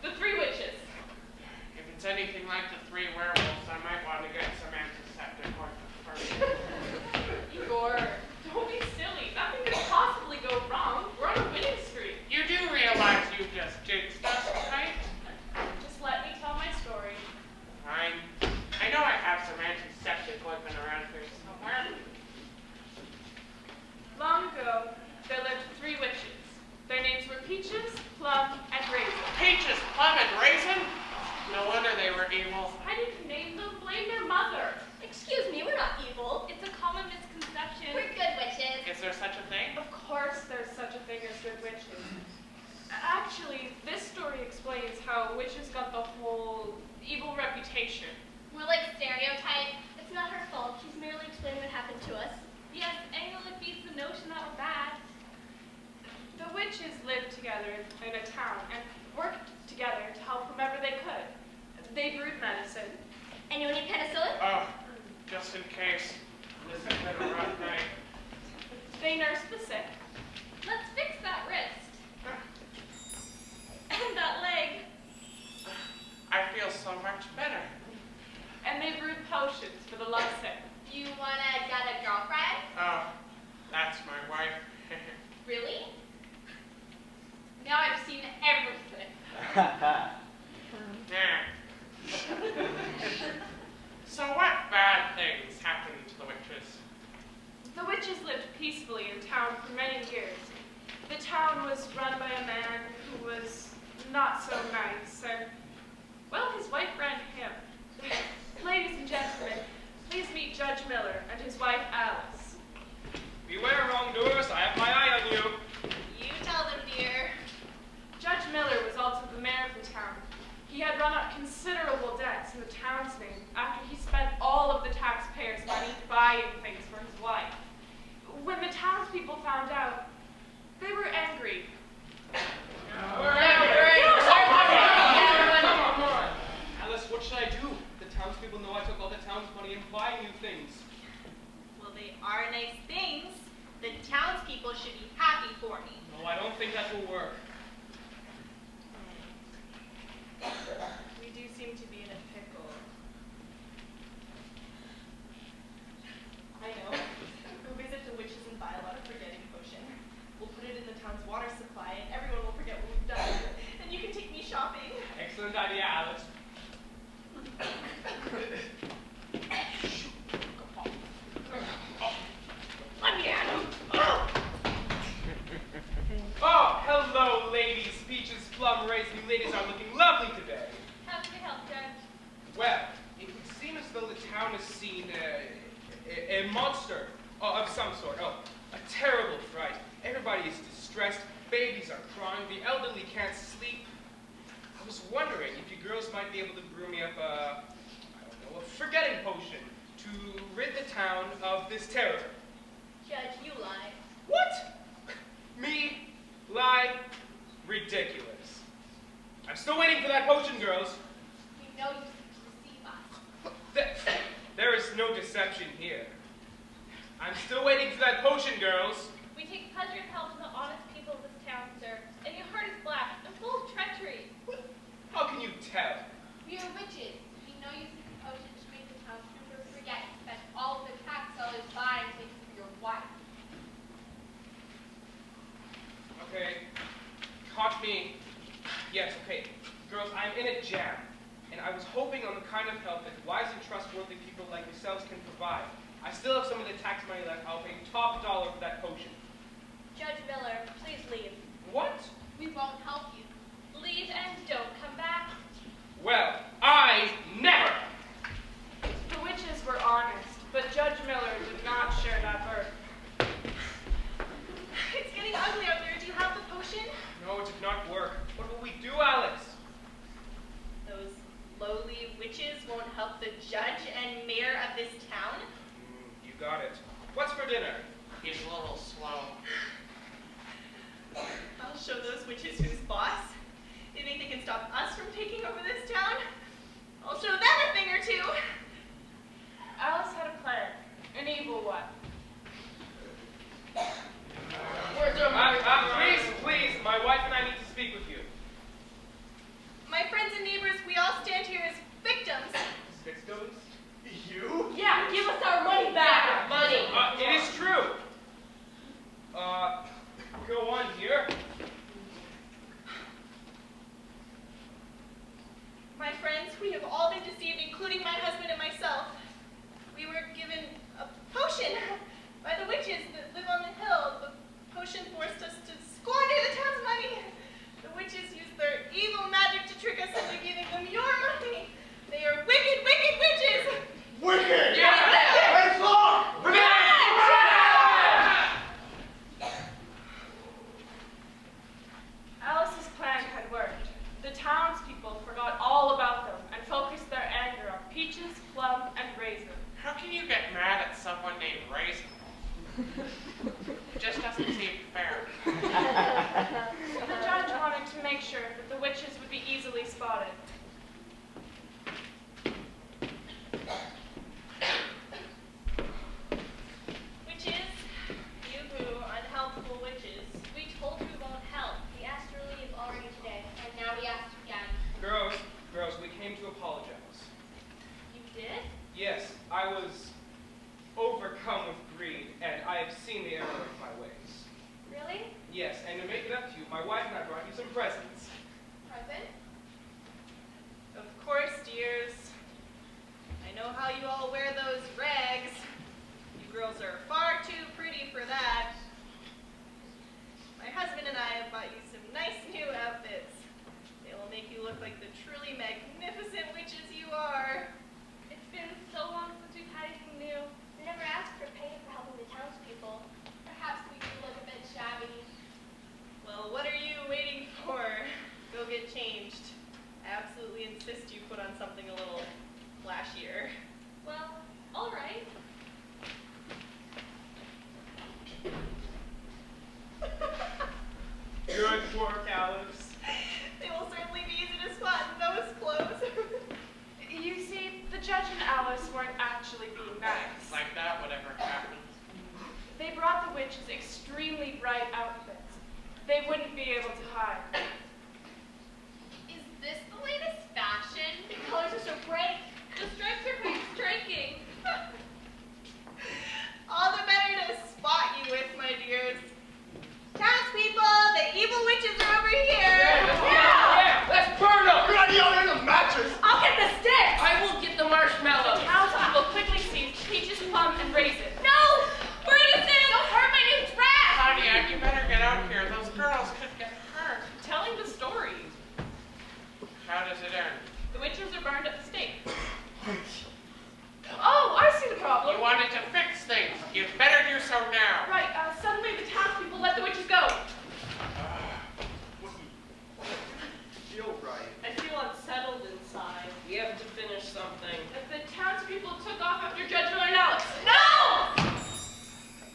The 3 witches. If it's anything like the 3 werewolves, I might want to get some antiseptic ointment first. Igor, don't be silly. Nothing could possibly go wrong. We're on a winning streak. You do realize you just jinxed us, right? Just let me tell my story. Fine. I know I have some antiseptic ointment around here somewhere. Long ago, there lived 3 witches. Their names were Peaches, Plum, and Raisin. Peaches, Plum, and Raisin? No wonder they were evil. I didn't name them. Blame their mother. Excuse me, we're not evil. It's a common misconception. We're good witches. Is there such a thing? Of course there's such a thing as good witches. Actually, this story explains how witches got the whole evil reputation. We're like stereotype. It's not her fault. She's merely explaining what happened to us. Yes, Angela defeats the notion that we're bad. The witches lived together in a town and worked together to help whomever they could. They brewed medicine. Anyone need penicillin? Oh, just in case. This has been a rough night. They nursed the sick. Let's fix that wrist. And that leg. I feel so much better. And they brewed potions for the lovesick. You wanna get a girlfriend? Oh, That's my wife. Really? Now I've seen everything. Yeah. So what bad things happened to the witches? The witches lived peacefully in town for many years. The town was run by a man who was not so nice, and, well, his wife ran him. Ladies and gentlemen, please meet Judge Miller and his wife Alice. Beware, wrongdoers, I have my eye on you. You tell them, dear. Judge Miller was also the mayor of the town. He had run up considerable debts in the town's name after he spent all of the taxpayers' money buying things for his wife. When the townspeople found out, they were angry. Alice, what should I do? The townspeople know I took all the town's money in buying new things. Well, they are nice things. The townspeople should be happy for me. No, I don't think that will work. We do seem to be in a pickle. I know. Go visit the witches and buy a lot of forgetting potion. We'll put it in the town's water supply, and everyone will forget what we've done. And you can take me shopping. Excellent idea, Alice. Let me at him. Oh, hello, ladies. Peaches, plum, raisin. You ladies are looking lovely today. How can we help, Judge? Well, it would seem as though the town has seen a monster of some sort. Oh, a terrible fright. Everybody is distressed. Babies are crying. The elderly can't sleep. I was wondering if you girls might be able to brew me up a forgetting potion to rid the town of this terror. Judge, you lie. What? Me? Lie? Ridiculous. I'm still waiting for that potion, girls. We know you deceive us. There is no deception here. I'm still waiting for that potion, girls. We take pleasure in helping the honest people of this town, sir. And your heart is black and full of treachery. How can you tell? We are witches. We know you seek a potion to make the townspeople forget that all of the tax dollars buying things for your wife. Okay. Caught me. Yes, okay. Girls, I'm in a jam. And I was hoping on the kind of help that wise and trustworthy people like yourselves can provide. I still have some of the tax money left. I'll pay top dollar for that potion. Judge Miller, please leave. What? We won't help you. Leave and don't come back. Well, I never! The witches were honest, but Judge Miller did not share that burden. It's getting ugly out there. Do you have the potion? No, it did not work. What will we do, Alice? Those lowly witches won't help the judge and mayor of this town? You got it. What's for dinner? He's a little slow. I'll show those witches who's boss. They think they can stop us from taking over this town? I'll show them a thing or two. Alice had a plan, an evil one. Please, my wife and I need to speak with you. My friends and neighbors, we all stand here as victims. Victims? You? Yeah, give us our money back. Money. It is true. Go on here. My friends, we have all been deceived, including my husband and myself. We were given a potion by the witches that live on the hill. The potion forced us to squander the town's money. The witches used their evil magic to trick us into giving them your money. They are wicked, wicked witches. Wicked! Yeah! It's locked! Alice's plan had worked. The townspeople forgot all about them and focused their anger on Peaches, Plum, and Raisin. How can you get mad at someone named Raisin? It just doesn't seem fair. The judge wanted to make sure that the witches would be easily spotted. Witches, you who unhelpful witches. We told you we won't help. We asked you to leave already today, and now we ask you again. Girls, we came to apologize. You did? Yes, I was overcome with greed, and I have seen the error of my ways. Really? Yes, and to make it up to you, my wife and I brought you some presents. Present? Of course, dears. I know how you all wear those rags. You girls are far too pretty for that. My husband and I have bought you some nice new outfits. They will make you look like the truly magnificent witches you are. It's been so long since we've had anything new. We never asked for pay for helping the townspeople. Perhaps we do look a bit shabby. Well, what are you waiting for? Go get changed. I absolutely insist you put on something a little flashier. Well, all right. Good work, Alice. They will certainly be easy to spot in those clothes. You see, the judge and Alice weren't actually being nice. Like that would ever happen. They brought the witches extremely bright outfits. They wouldn't be able to hide. Is this the latest fashion? The colors are so bright. The stripes are quite striking. All the better to spot you with, my dears. Townspeople, the evil witches are over here. Yeah, let's burn them! You're not yelling at the matches! I'll get the sticks! I will get the marshmallows. The townspeople quickly seized peaches, plum, and raisins. No! Bernison! Don't hurt my new dress! Pontiac, you better get out here. Those girls could get hurt. Telling the story. How does it end? The witches are burned at the stake. Oh, I see the problem. You wanted to fix things. You'd better do so now. Right, suddenly the townspeople let the witches go. Feel right. I feel unsettled inside. We have to finish something. That the townspeople took off after Judge Miller and Alice. No!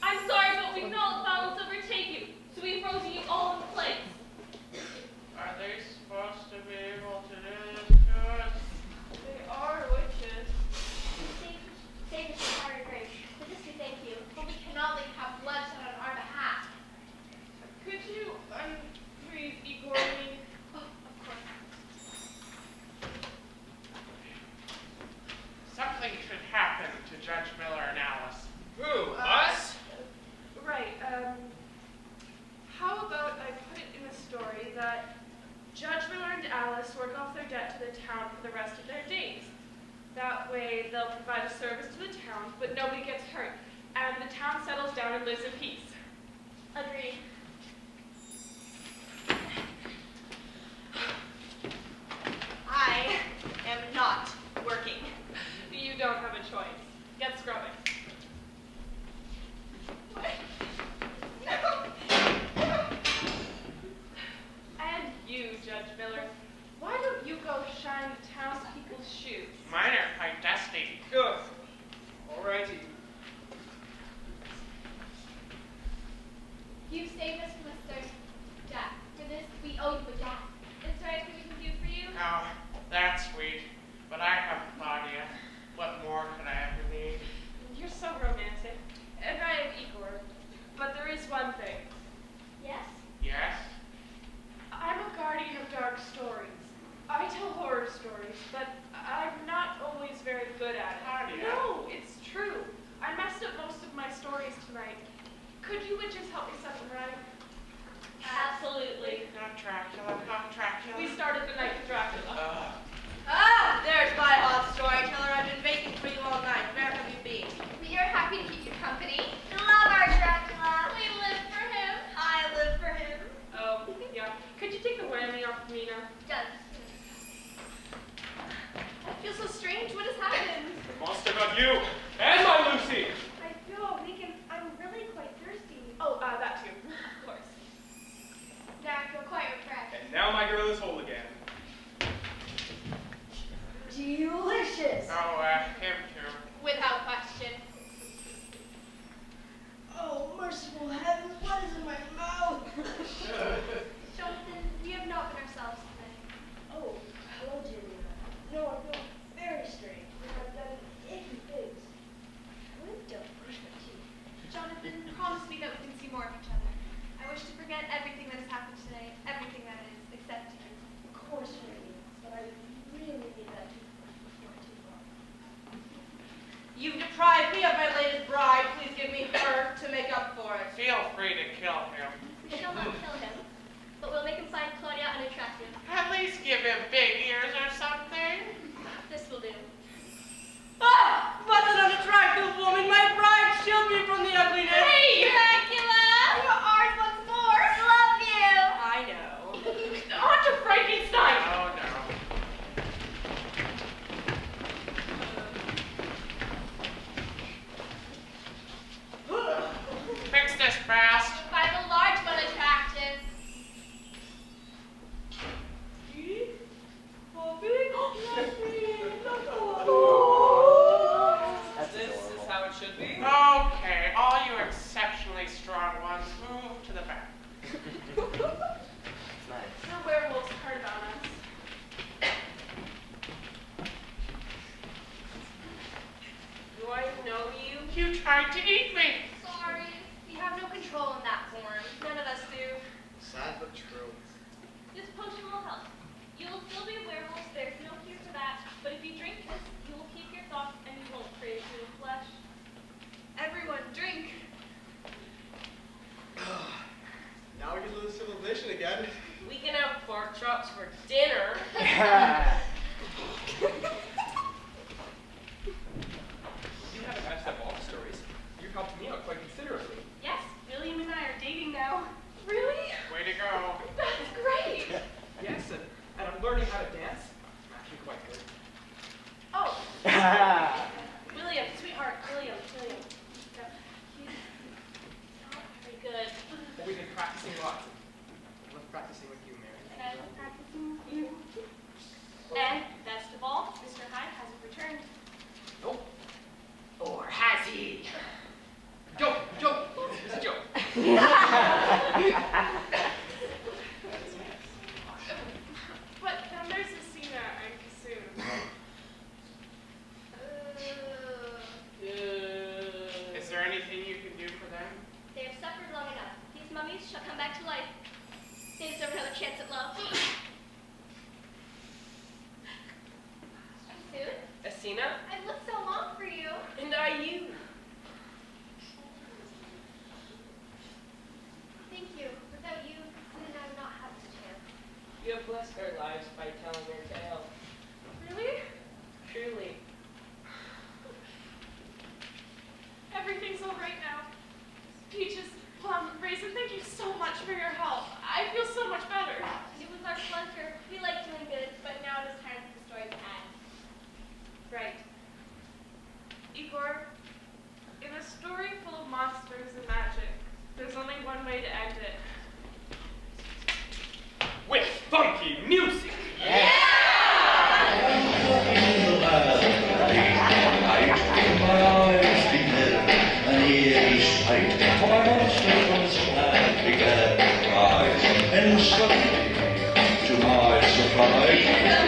I'm sorry, but we know Foul will overtake you, so we've frozen you all in place. Are they supposed to be able to do this to us? They are witches. Save us from our grace. For this we thank you. But we cannot let you have bloodshed on our behalf. Could you unfreeze Igor me? Oh, of course. Something should happen to Judge Miller and Alice. Who, us? Right, how about I put it in the story that Judge Miller and Alice work off their debt to the town for the rest of their days. That way they'll provide a service to the town, but nobody gets hurt, and the town settles down and lives in peace. Agreed. I am not working. You don't have a choice. Get scrubbing. And you, Judge Miller, why don't you go shine the townspeople's shoes? Mine are quite dusty. Good. Alrighty. You've saved us from a certain death. For this, we owe you a debt. Is there anything we can do for you? Oh, that's sweet. But I have Claudia. What more could I ever need? You're so romantic. And I am Igor. But there is one thing. Yes? Yes? I'm a guardian of dark stories. I tell horror stories, but I'm not always very good at it. Claudia. No, it's true. I messed up most of my stories tonight. Could you witches help me set them right? Absolutely. Not Dracula, not Dracula. We started the night with Dracula. Ah, there's my hot storyteller. I've been waiting for you all night. Where have you been? We are happy to keep you company. Love our Dracula. We live for him. I live for him. Oh, yeah. Could you take the whammy off of Mina? Done. I feel so strange. What has happened? The monster got you and my Lucy. I feel weak and I'm really quite thirsty. Oh, that too. Of course. Now I feel quite refreshed. And now my girl is whole again. Delicious. Oh, him too. Without question. Oh, merciful heavens, what is in my mouth? Jonathan, we have not been ourselves tonight. Oh, hello, Julia. No, I feel very strange. I've done icky things. I really don't brush my teeth. Jonathan, promise me that we can see more of each other. I wish to forget everything that has happened today, everything that is, except you. Of course, Julia, but I really need that toothbrush before too long. You've deprived me of my latest bride. Please give me her to make up for it should be. Okay, all you exceptionally strong ones, move to the back. The werewolves turned on us. Do I know you? You tried to eat me. Sorry, we have no control in that form. None of us do. Sad but true. This potion will help. You'll still be werewolves, there's no cure for that. But if you drink this, you will keep your thoughts and you won't crave human flesh. Everyone, drink. Now we can live civilization again. We can have pork chops for dinner. You haven't matched up all the stories. You've helped me out quite considerably. Yes, William and I are dating now. Really? Way to go. That's great. Yes, and I'm learning how to dance. I'm actually quite good. Oh. William, sweetheart, William. No, he's not very good. But we've been practicing lots. I love practicing with you, Mary. And I was practicing with you. And best of all, Mr. Hyde hasn't returned. Nope. Or has he? Joke. It's a joke. But then there's Asina and Kassoon. Is there anything you can do for them? They have suffered long enough. These mummies shall come back to life. They deserve another chance at love. Soon? Asina? I've looked so long for you. And I you. Thank you. Without you, Soon and I would not have this chance. You have blessed our lives by telling your tale. Really? Truly. Everything's all right now. Peaches, Plum, Raisin, thank you so much for your help. I feel so much better. It was our pleasure. We like doing good, but now it is time for the story to end. Right. Igor, in a story full of monsters and magic, there's only one way to end it. With funky music. And suddenly, to my surprise,